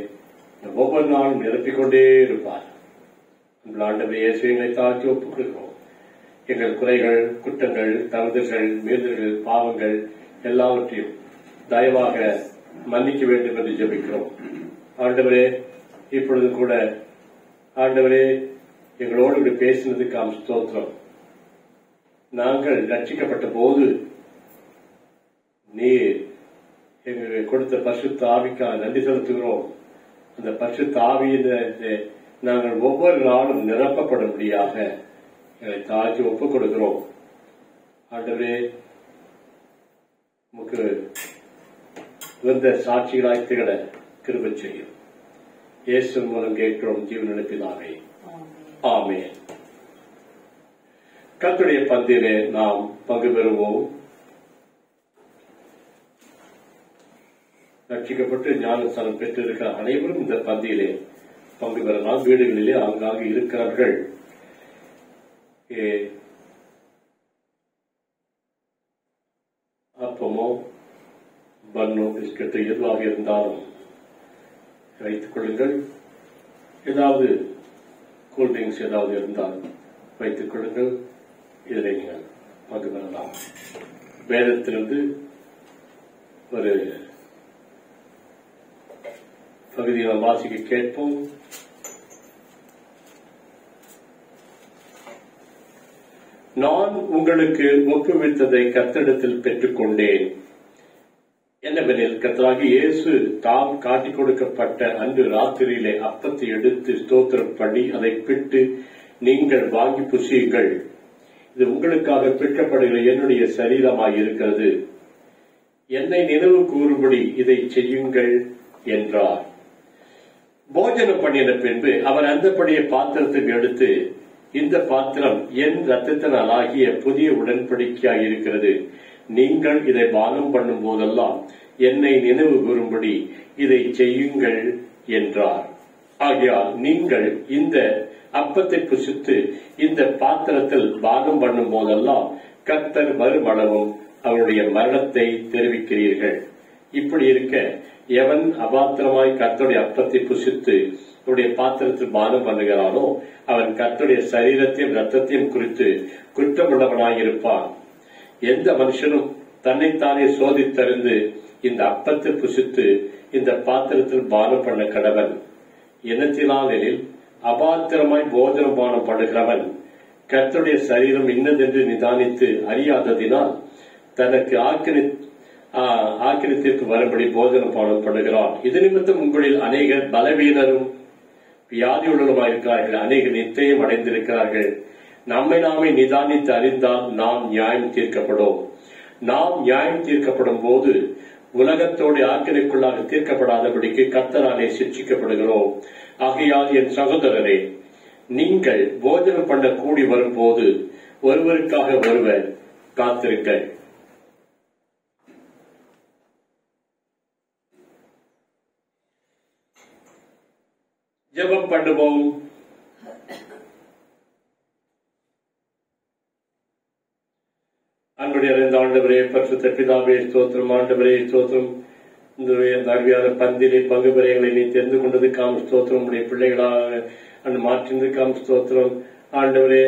ஒவ்வொரு நாளும் நிரப்பிக்கொண்டே இருப்பார். ஆண்டவர் இயேசுவை தாக்கி ஒப்புக் கொடுக்கிறோம். எங்கள் குறைகள், குற்றங்கள், தவறுதல்கள், மீறல்கள், பாவங்கள் எல்லாவற்றையும் தயவாக மன்னிக்க வேண்டும் என்று ஜெபிக்கிறோம். ஆண்டவரே, இப்பொழுது கூட ஆண்டவரே எங்களோடு இப்படி பேசினதுக்கு ஸ்தோத்திரம். நாங்கள் ரட்சிக்கப்பட்ட போது நீர் எங்களுக்கு கொடுத்த பரிசுத்த ஆவிக்காக நன்றி செலுத்துகிறோம். அந்த பரிசுத்த ஆவியிலே நாங்கள் ஒவ்வொரு நாளும் நிரப்பப்படும்படியாக எங்களை தாழ்த்தி ஒப்புக் கொடுக்கிறோம். ஆண்டவரே, உமக்கு உகந்த சாட்சிகளாய் திகழ கிருபை செய்யும். இயேசு மூலம் கேட்கிறோம் ஜீவனுள்ள பிதாவே, ஆமென். கர்த்தருடைய பந்தியிலே நாம் பங்கு பெறுவோம். ரட்சிக்கப்பட்டு ஞானஸ்தானம் பெற்றிருக்கிற அனைவரும் இந்த பந்தியிலே பங்கு பெறலாம். வீடுகளிலே ஆங்காங்கு இருக்கிறார்கள். அப்பமோ பன்னோ பிஸ்கட்டு எதுவாக இருந்தாலும் வைத்துக் கொள்ளுங்கள். ஏதாவது கூல்ட்ரிங்க்ஸ் ஏதாவது இருந்தால் வைத்துக் கொள்ளுங்கள். இதில் நீங்கள் பங்கு பெறலாம். வேதத்திலிருந்து ஒரு பகுதியை நாம் வாசிக்க கேட்போம். நான் உங்களுக்கு ஒப்புவித்ததை கர்த்தரிடத்தில் பெற்றுக் கொண்டேன். என்னவெனில், கர்த்தராகிய இயேசு தாம் காட்டிக் கொடுக்கப்பட்ட அன்று ராத்திரியிலே அப்பத்தை எடுத்து ஸ்தோத்திரம் பண்ணி அதை பிட்டு, நீங்கள் வாங்கி புசியுங்கள், இது உங்களுக்காக பிற்கப்படுகிற என்னுடைய சரீரமாய் இருக்கிறது, என்னை நினைவு கூறும்படி இதை செய்யுங்கள் என்றார். போஜனம் பண்ணின பின்பு அவர் அந்தப்படியே பாத்திரத்துக்கு எடுத்து, இந்த பாத்திரம் என் இரத்தத்தினாலாகிய புதிய உடன்படிக்கையாய் இருக்கிறது. நீங்கள் இதை பானம் பண்ணும் போதெல்லாம் என்னை நினைவு கூறும்படி இதை செய்யுங்கள் என்றார். ஆகையால் நீங்கள் இந்த அப்பத்தை புசித்து இந்த பாத்திரத்தில் பானம் பண்ணும் போதெல்லாம் கர்த்தர் மறுமளவும் அவருடைய மரணத்தை தெரிவிக்கிறீர்கள். இப்படி இருக்க, எவன் அபாத்திரமாய் கர்த்தருடைய அப்பத்தை புசித்து அவருடைய பாத்திரத்தில் பானம் பண்ணுகிறானோ அவன் கர்த்தருடைய சரீரத்தையும் ரத்தத்தையும் குறித்து குற்றமுள்ளவனாயிருப்பான். எந்த மனுஷனும் தன்னைத்தானே சோதித்தறிந்து இந்த அப்பத்தை புசித்து இந்த பாத்திரத்தில் பானம் பண்ண கடவன். என்னத்தினாலெனில், அபாத்திரமாய் போஜனம் பானம் பண்ணுகிறவன் கர்த்தருடைய சரீரம் இன்னதென்று நிதானித்து அறியாததினால் தனக்கு ஆக்கிரத்திற்கு வரும்படி போஜனம் பானம் பண்ணுகிறான். இது நிமித்தம் உங்களில் அநேகர் பலவீனரும் வியாதியுள்ளவருமாயிருக்கிறார்கள், அநேகர் நித்தியம் அடைந்திருக்கிறார்கள். நம்மை நாமே நிதானித்து அறிந்தால் நாம் நியாயம் தீர்க்கப்படும். நாம் நியாயம் தீர்க்கப்படும் போது உலகத்தோடு ஆக்கினைக்குள்ளாக தீர்க்கப்படாதபடிக்கு கர்த்தராலே சிட்சிக்கப்படுகிறோம். ஆகையால் என் சகோதரரே, நீங்கள் போஜனம் பண்ண கூடி வரும்போது ஒருவருக்காக ஒருவர் காத்திருங்கள். ஜெபம் பண்ணுவோம். அன்புடைய அறிந்த ஆண்டவரே, பரிசுத்த பிதாவே ஸ்தோத்திரம். ஆண்டவரே ஸ்தோத்திரம். இந்த அருமையான பந்திலே பங்கு பெறைகளை நீ தெரிந்து கொண்டதுக்காக ஸ்தோத்திரம். உடைய பிள்ளைகளாக மாற்றினதுக்காக ஸ்தோத்திரம். ஆண்டவரே,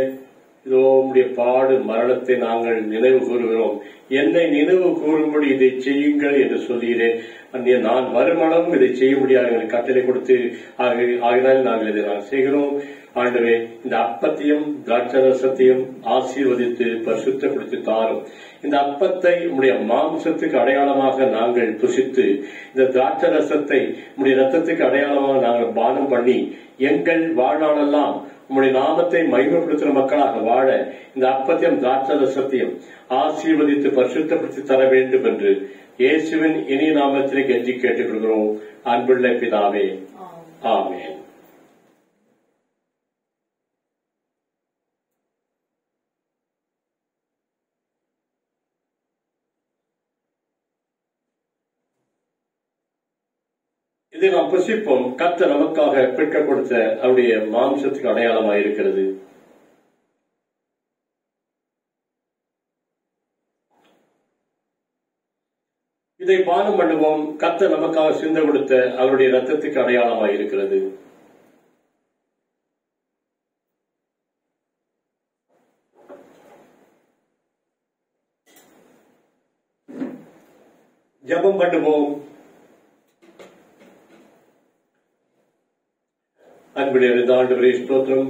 இதோ உடைய பாடு மரணத்தை நாங்கள் நினைவு கூறுகிறோம். என்னை நினைவு கூறும்படி இதை செய்யுங்கள் என்று சொல்கிறேன். நான் வருமானமும் இதை செய்ய முடியாது எங்களுக்கு கட்டளை கொடுத்து ஆகினால் நாங்கள் இதை செய்கிறோம். ஆண்டவே, இந்த அப்பத்தையும் திராட்சரசத்தையும் ஆசீர்வதித்து பரிசுத்தப்படுத்தி தாரும். இந்த அப்பத்தை உடைய மாம்சத்துக்கு அடையாளமாக நாங்கள் புசித்து, இந்த திராட்சரசத்தை உடைய ரத்தத்துக்கு அடையாளமாக நாங்கள் பானம் பண்ணி, எங்கள் வாழ்நாளெல்லாம் உம்முடைய நாமத்தை மகிமைப்படுத்துகிற மக்களாக வாழ இந்த அப்பத்தையும் திராட்சரசத்தையும் ஆசீர்வதித்து பரிசுத்தப்படுத்தி தர வேண்டும் என்று இயேசுவின் இனிய நாமத்திலே கெஞ்சி கேட்டுக்கொள்கிறோம். அன்புள்ள பிதாவே, ஆமென். இதை நாம் புசிப்போம். கர்த்தர் நமக்காக பிற்க கொடுத்த அவருடைய மாம்சத்துக்கு அடையாளமாக இருக்கிறது. இதை பானம் பண்ணுவோம். கர்த்தர் நமக்காக சிந்த கொடுத்த அவருடைய ரத்தத்துக்கு அடையாளமாக இருக்கிறது. ஜெபம் பண்ணுவோம். அன்புடைய ஆண்டவரே ஸ்தோத்திரம்.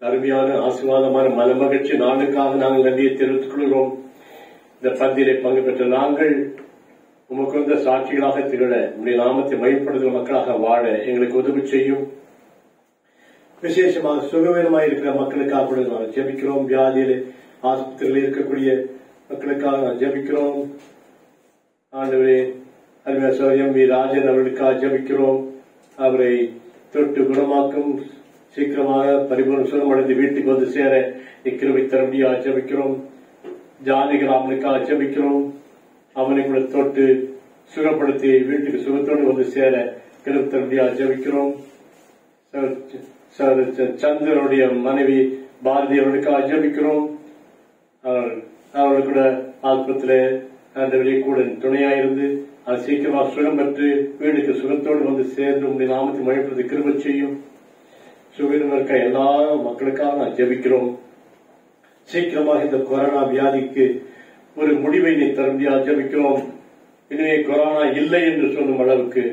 அருமையான ஆசீர்வாதமான மனமகிழ்ச்சி நாளுக்காக நாங்கள் நன்றியை தெரிவித்துக் கொள்கிறோம். இந்த பந்தியிலே பங்கு பெற்ற நாங்கள் உமக்கு வந்த சாட்சிகளாக திகழ உடைய நாமத்தை மகிமைப்படுத்துகிற மக்களாக வாழ எங்களுக்கு உதவி செய்யும். விசேஷமாக சுகவீனமாக இருக்கிற மக்களுக்காக நாங்கள் ஜெபிக்கிறோம். வியாதியிலே ஆஸ்பத்திரியில் இருக்கக்கூடிய மக்களுக்காக ஜெபிக்கிறோம். ஆண்டவரே, அருமையா சௌரியம் வி ராஜன் அவர்களுக்காக ஜெபிக்கிறோம். அவரை தொட்டு குணமாக்கும், சீக்கிரமாக பரிபூர்ண சுகமடைந்து வீட்டுக்கு வந்து சேர இக்கிருபை தரம்படியாக ஜெபிக்கிறோம். ஜானகிராமனுக்காக ஜெபிக்கிறோம். அவனை கூட தொட்டு சுகப்படுத்தி வீட்டுக்கு சுகத்தோடு வந்து சேர கிருபை தரம்படியாக ஜெபிக்கிறோம். சந்திரனுடைய மனைவி பாரதி அவர்களுக்காக ஜெபிக்கிறோம். அவர்கள் கூட ஆஸ்பத்திரியில ஆண்டவரே கூட துணையாயிருந்து அது சீக்கிரமாக சுகம் பெற்று வீடுக்கு சுகத்தோடு வந்து சேர்ந்து உடைய நாமத்தை மழைப்படுத்தி கிருபை செய்யும். சுகீனம் இருக்க எல்லா மக்களுக்காக நான் ஜெபிக்கிறோம். சீக்கிரமாக இந்த கொரோனா வியாதிக்கு ஒரு முடிவை நீ தரும்படியா ஜெபிக்கிறோம். இனிமே கொரோனா இல்லை என்று சொல்லும் அளவுக்கு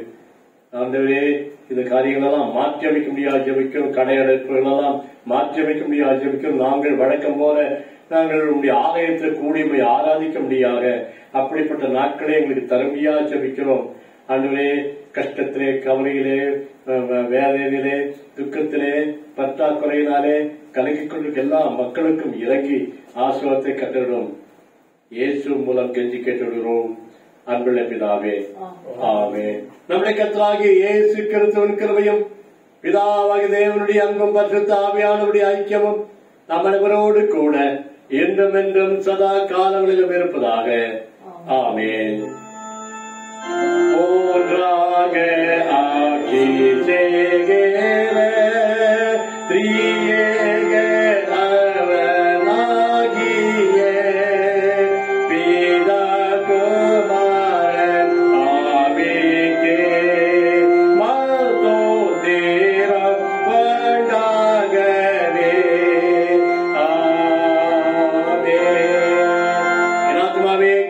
ஆண்டவரே இந்த காரியங்களெல்லாம் மாற்றி அமைக்க முடியாது ஜெபிக்கிறோம். கடையடைப்புகளெல்லாம் மாற்றி அமைக்க முடியாது ஜெபிக்கிறோம். நாங்கள் வழக்கம் போல நாங்கள் உங்களுடைய ஆலயத்தில் கூடியமை ஆராதிக்க முடியாத அப்படிப்பட்ட நாட்களே எங்களுக்கு தருமையா ஜெபிக்கிறோம். ஆண்டவரே, கஷ்டத்திலே, கவலையிலே, வேதனையிலே, துக்கத்திலே, பற்றாக்குறையினாலே கலங்கிக் கொண்டிருக்க எல்லா மக்களுக்கும் இறங்கி ஆசீர்வாதத்தை கட்டளிடும் இயேசு மூலம் கெஞ்சி கேட்டுவிடுகிறோம். அன்புள்ள பிதாவே, ஆமென். நம்முடைய கர்த்தராகிய இயேசு கிறிஸ்துவின் கிருபையும் பிதாவாகிய தேவனுடைய அன்பும் பரிசுத்த ஆவியானவருடைய ஐக்கியமும் நம் அனைவரோடு கூட என்றும் என்றும் சதா காலங்களிலும் இருப்பதாக. ஆமென். ஒன்றாக ஆகி சேகேர திரியேக அவனாகிய பிதா குமாரன் ஆவிக்கே மதோதேர வண்டாகவே.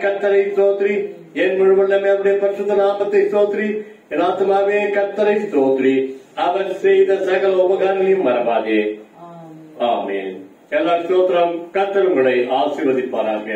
கர்த்தரை ஸ்தோத்ரி, என் முழு வல்லமை அவருடைய பரிசுத்த நாமத்தை ஸ்தோத்ரி. என் ஆத்துமாவே கர்த்தரை ஸ்தோத்ரி, அவர் செய்த சகல உபகாரங்களையும் மறவாதே. ஆமென். எல்லா ஸ்தோத்திரம். கர்த்தர் உங்களை ஆசீர்வதிப்பாராக.